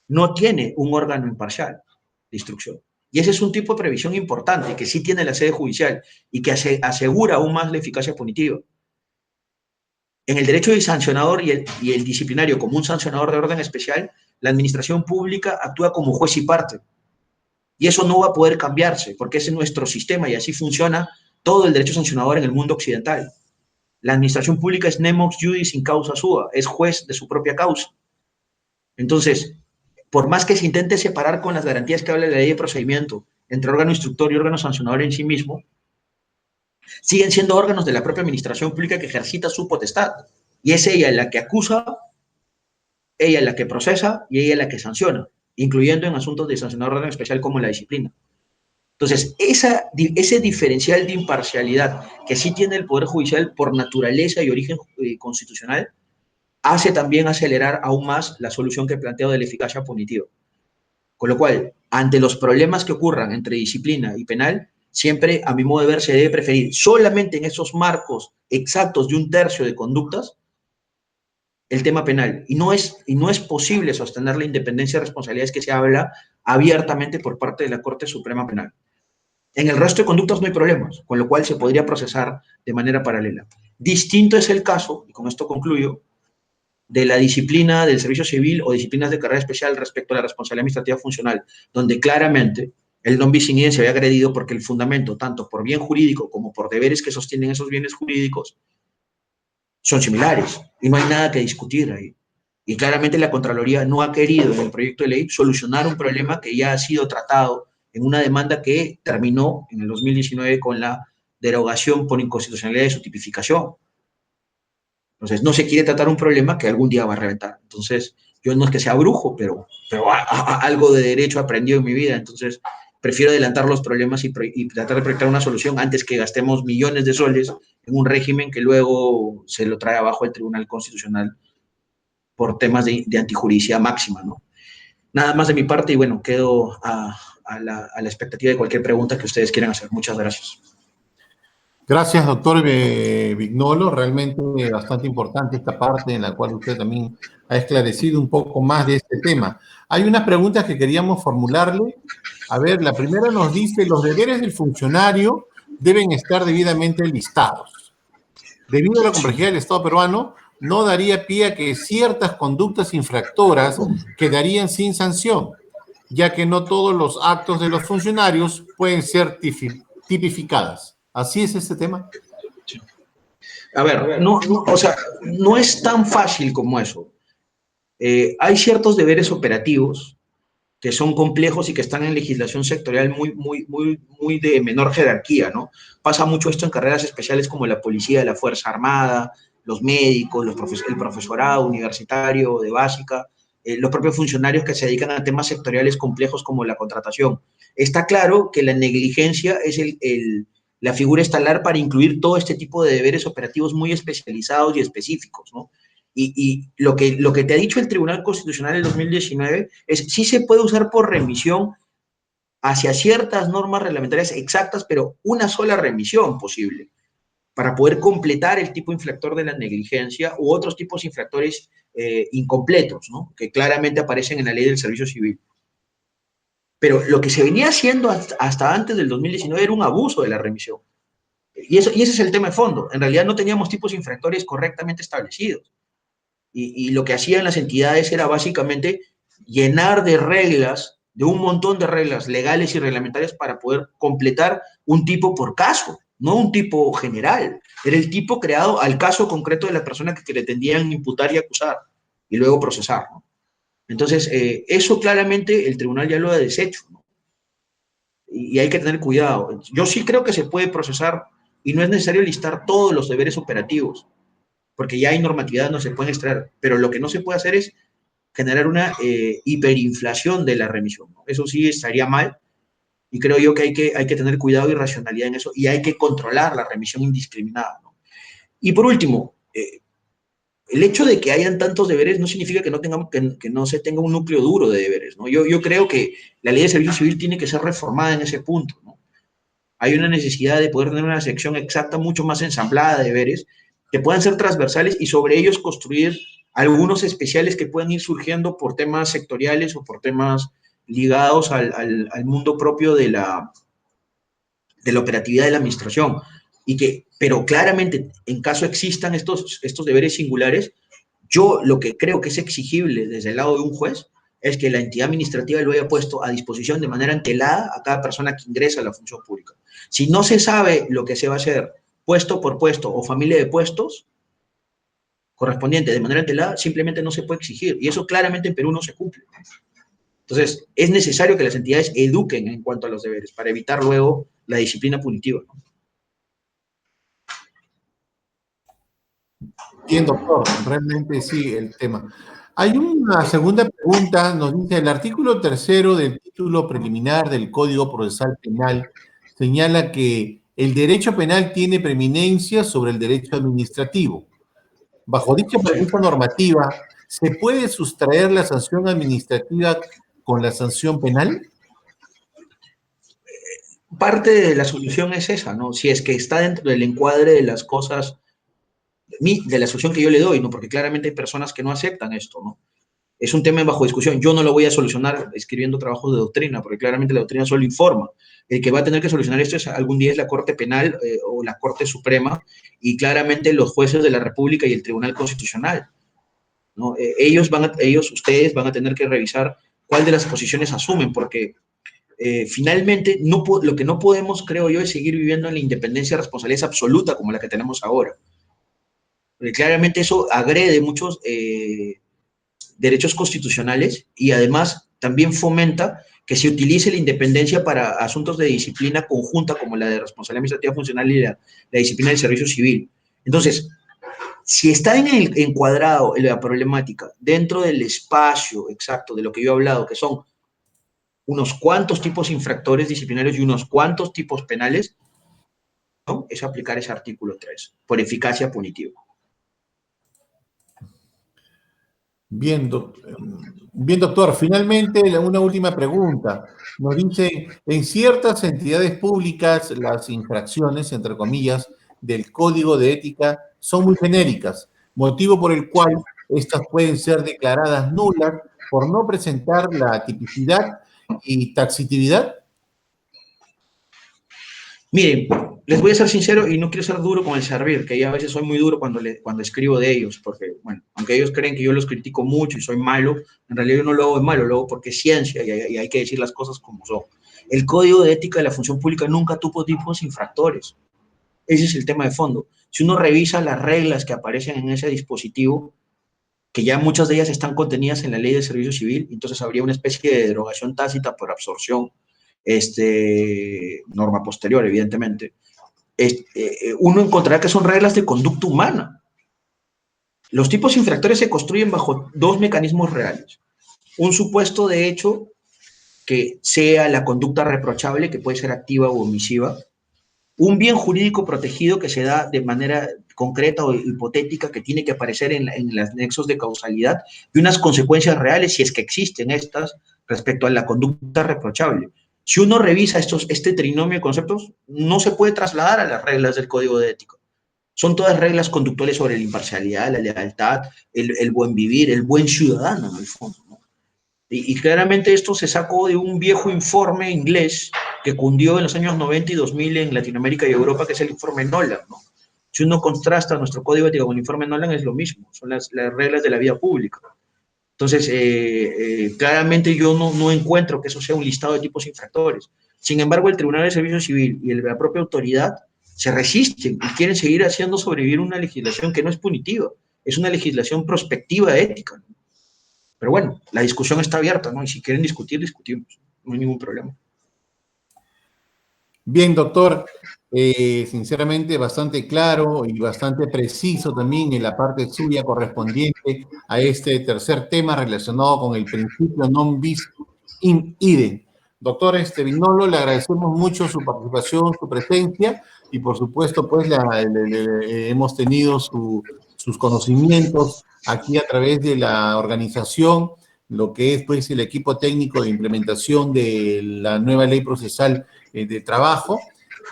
no tiene un órgano imparcial de instrucción. Y ese es un tipo de previsión importante que sí tiene la sede judicial y que asegura aún más la eficacia punitiva. En el derecho del sancionador y el disciplinario como un sancionador de orden especial, la administración pública actúa como juez y parte. Y eso no va a poder cambiarse porque ese es nuestro sistema y así funciona todo el derecho sancionador en el mundo occidental. La administración pública es nemox juris in causa sua, es juez de su propia causa. Entonces, por más que se intente separar con las garantías que habla la ley de procedimiento entre órgano instructor y órgano sancionador en sí mismo, siguen siendo órganos de la propia administración pública que ejercita su potestad. Y es ella la que acusa, ella la que procesa y ella la que sanciona, incluyendo en asuntos de sancionador de orden especial como la disciplina. Entonces, ese diferencial de imparcialidad que sí tiene el Poder Judicial por naturaleza y origen constitucional, hace también acelerar aún más la solución que he planteado de la eficacia punitiva. Con lo cual, ante los problemas que ocurran entre disciplina y penal, siempre, a mi modo de ver, se debe preferir solamente en esos marcos exactos de un tercio de conductas el tema penal. Y no es posible sostener la independencia de responsabilidades que se habla abiertamente por parte de la Corte Suprema Penal. En el resto de conductas no hay problemas, con lo cual se podría procesar de manera paralela. Distinto es el caso, y con esto concluyo, de la disciplina del servicio civil o disciplinas de carrera especial respecto a la responsabilidad administrativa funcional, donde claramente el non bis in idem se había agredido porque el fundamento, tanto por bien jurídico como por deberes que sostienen esos bienes jurídicos, son similares y no hay nada que discutir ahí. Y claramente la Contraloría no ha querido en el proyecto de ley solucionar un problema que ya ha sido tratado en una demanda que terminó en el 2019 con la derogación por inconstitucionalidad de su tipificación. Entonces, no se quiere tratar un problema que algún día va a reventar. Entonces, yo no es que sea brujo, pero algo de derecho he aprendido en mi vida. Entonces, prefiero adelantar los problemas y tratar de proyectar una solución antes que gastemos millones de soles en un régimen que luego se lo trae abajo el Tribunal Constitucional por temas de antijuridicidad máxima, ¿no? Nada más de mi parte y bueno, quedo a la expectativa de cualquier pregunta que ustedes quieran hacer. Muchas gracias. Gracias, doctor Vignolo. Realmente bastante importante esta parte en la cual usted también ha esclarecido un poco más de este tema. Hay unas preguntas que queríamos formularle. A ver, la primera nos dice, los deberes del funcionario deben estar debidamente listados. Debido a la complejidad del Estado peruano, no daría pie a que ciertas conductas infractoras quedarían sin sanción. ya que no todos los actos de los funcionarios pueden ser tipificados. ¿Así es este tema? A ver, o sea, no es tan fácil como eso. Hay ciertos deberes operativos que son complejos y que están en legislación sectorial muy de menor jerarquía, ¿no? Pasa mucho esto en carreras especiales como la policía, la Fuerza Armada, los médicos, el profesorado universitario de básica, los propios funcionarios que se dedican a temas sectoriales complejos como la contratación. Está claro que la negligencia es la figura estelar para incluir todo este tipo de deberes operativos muy especializados y específicos, ¿no? Y lo que te ha dicho el Tribunal Constitucional en 2019 es sí se puede usar por remisión hacia ciertas normas reglamentarias exactas, pero una sola remisión posible para poder completar el tipo infractor de la negligencia u otros tipos infractores incompletos, ¿no? Que claramente aparecen en la ley del servicio civil. Pero lo que se venía haciendo hasta antes del 2019 era un abuso de la remisión. Y ese es el tema de fondo. En realidad no teníamos tipos infractores correctamente establecidos. Y lo que hacían las entidades era básicamente llenar de reglas, de un montón de reglas legales y reglamentarias para poder completar un tipo por caso, no un tipo general. Era el tipo creado al caso concreto de la persona que pretendían imputar y acusar y luego procesar, ¿no? Entonces, eso claramente el tribunal ya lo ha deshecho, ¿no? Y hay que tener cuidado. Yo sí creo que se puede procesar y no es necesario listar todos los deberes operativos, porque ya hay normatividad, no se pueden extraer, pero lo que no se puede hacer es generar una hiperinflación de la remisión, ¿no? Eso sí estaría mal y creo yo que hay que tener cuidado y racionalidad en eso y hay que controlar la remisión indiscriminada, ¿no? Y por último, el hecho de que hayan tantos deberes no significa que no se tenga un núcleo duro de deberes, ¿no? Yo creo que la ley de servicio civil tiene que ser reformada en ese punto, ¿no? Hay una necesidad de poder tener una sección exacta mucho más ensamblada de deberes que puedan ser transversales y sobre ellos construir algunos especiales que puedan ir surgiendo por temas sectoriales o por temas ligados al mundo propio de la operatividad de la administración. Pero claramente, en caso existan estos deberes singulares, yo lo que creo que es exigible desde el lado de un juez es que la entidad administrativa lo haya puesto a disposición de manera antelada a cada persona que ingresa a la función pública. Si no se sabe lo que se va a hacer puesto por puesto o familia de puestos correspondiente de manera antelada, simplemente no se puede exigir. Y eso claramente en Perú no se cumple. Entonces, es necesario que las entidades eduquen en cuanto a los deberes para evitar luego la disciplina punitiva, ¿no? Bien, doctor, realmente sí, el tema. Hay una segunda pregunta, nos dice, el artículo 3º del título preliminar del Código Procesal Penal señala que el derecho penal tiene preeminencia sobre el derecho administrativo. Bajo dicha premisa normativa, ¿se puede sustraer la sanción administrativa con la sanción penal? Parte de la solución es esa, ¿no? Si es que está dentro del encuadre de las cosas, de la solución que yo le doy, ¿no? Porque claramente hay personas que no aceptan esto, ¿no? Es un tema bajo discusión. Yo no lo voy a solucionar escribiendo trabajos de doctrina, porque claramente la doctrina solo informa. El que va a tener que solucionar esto es algún día es la Corte Penal o la Corte Suprema y claramente los jueces de la República y el Tribunal Constitucional, ¿no? Ustedes van a tener que revisar cuál de las posiciones asumen, porque finalmente lo que no podemos, creo yo, es seguir viviendo en la independencia y responsabilidad absoluta como la que tenemos ahora. Porque claramente eso agrede muchos derechos constitucionales y además también fomenta que se utilice la independencia para asuntos de disciplina conjunta como la de responsabilidad administrativa funcional y la disciplina del servicio civil. Entonces, si está en el encuadrado la problemática dentro del espacio exacto de lo que yo he hablado, que son unos cuantos tipos infractores disciplinarios y unos cuantos tipos penales, ¿no? Es aplicar ese artículo 3 por eficacia punitiva. Bien, bien, doctor. Finalmente, una última pregunta. Nos dice, en ciertas entidades públicas, las infracciones, entre comillas, del Código de Ética son muy genéricas, motivo por el cual estas pueden ser declaradas nulas por no presentar la tipicidad y taxitividad. Miren, les voy a ser sincero y no quiero ser duro con el servir, que ya a veces soy muy duro cuando escribo de ellos, porque, bueno, aunque ellos creen que yo los critico mucho y soy malo, en realidad yo no lo hago de malo, lo hago porque es ciencia y hay que decir las cosas como son. El Código de Ética de la Función Pública nunca tuvo tipos infractores. Ese es el tema de fondo. Si uno revisa las reglas que aparecen en ese dispositivo, que ya muchas de ellas están contenidas en la Ley de Servicio Civil, entonces habría una especie de derogación tácita por absorción, norma posterior, evidentemente. Uno encontrará que son reglas de conducta humana. Los tipos infractores se construyen bajo dos mecanismos reales. Un supuesto de hecho que sea la conducta reprochable, que puede ser activa o omisiva, un bien jurídico protegido que se da de manera concreta o hipotética, que tiene que aparecer en los nexos de causalidad, y unas consecuencias reales, si es que existen estas, respecto a la conducta reprochable. Si uno revisa este trinomio de conceptos, no se puede trasladar a las reglas del Código de Ética. Son todas reglas conductuales sobre la imparcialidad, la lealtad, el buen vivir, el buen ciudadano, en el fondo, ¿no? Y claramente esto se sacó de un viejo informe inglés que cundió en los años 90 y 2000 en Latinoamérica y Europa, que es el informe Nolan, ¿no? Si uno contrasta nuestro código ético con el informe Nolan, es lo mismo, son las reglas de la vida pública. Entonces, claramente yo no encuentro que eso sea un listado de tipos infractores. Sin embargo, el Tribunal de Servicio Civil y la propia autoridad se resisten y quieren seguir haciendo sobrevivir una legislación que no es punitiva, es una legislación prospectiva ética, ¿no? Pero bueno, la discusión está abierta, ¿no? Y si quieren discutir, discutimos, no hay ningún problema. Bien, doctor, sinceramente bastante claro y bastante preciso también en la parte suya correspondiente a este tercer tema relacionado con el principio non bis in idem. Doctor Vignolo, le agradecemos mucho su participación, su presencia y por supuesto pues hemos tenido sus conocimientos aquí a través de la organización, lo que es pues el equipo técnico de implementación de la nueva ley procesal de trabajo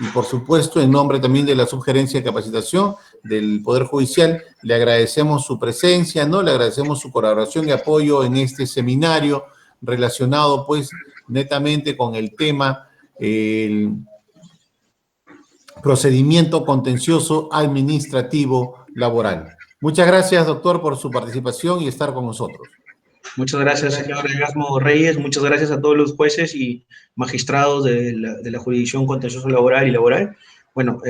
y por supuesto en nombre también de la Subgerencia de Capacitación del Poder Judicial le agradecemos su presencia, ¿no? Le agradecemos su colaboración y apoyo en este seminario relacionado pues netamente con el tema el procedimiento contencioso administrativo laboral. Muchas gracias, doctor, por su participación y estar con nosotros. Muchas gracias, señor Erasmo Reyes. Muchas gracias a todos los jueces y magistrados de la jurisdicción contencioso laboral y laboral. Bueno,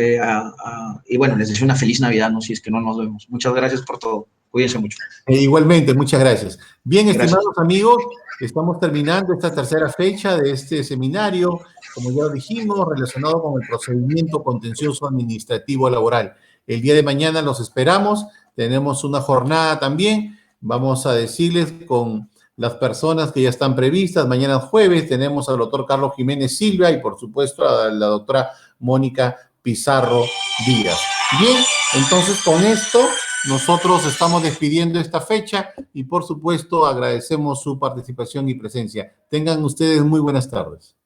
y bueno, les deseo una feliz Navidad, ¿no? Si es que no nos vemos. Muchas gracias por todo. Cuídense mucho. Igualmente, muchas gracias. Bien, Gracias. estimados amigos, estamos terminando esta tercera fecha de este seminario, como ya lo dijimos, relacionado con el procedimiento contencioso administrativo laboral. El día de mañana los esperamos. Tenemos una jornada también. Vamos a decirles con las personas que ya están previstas. Mañana jueves tenemos al doctor Carlos Jiménez Silva y por supuesto a la doctora Mónica Pizarro Díaz. Bien, entonces con esto nosotros estamos despidiendo esta fecha y por supuesto agradecemos su participación y presencia. Tengan ustedes muy buenas tardes.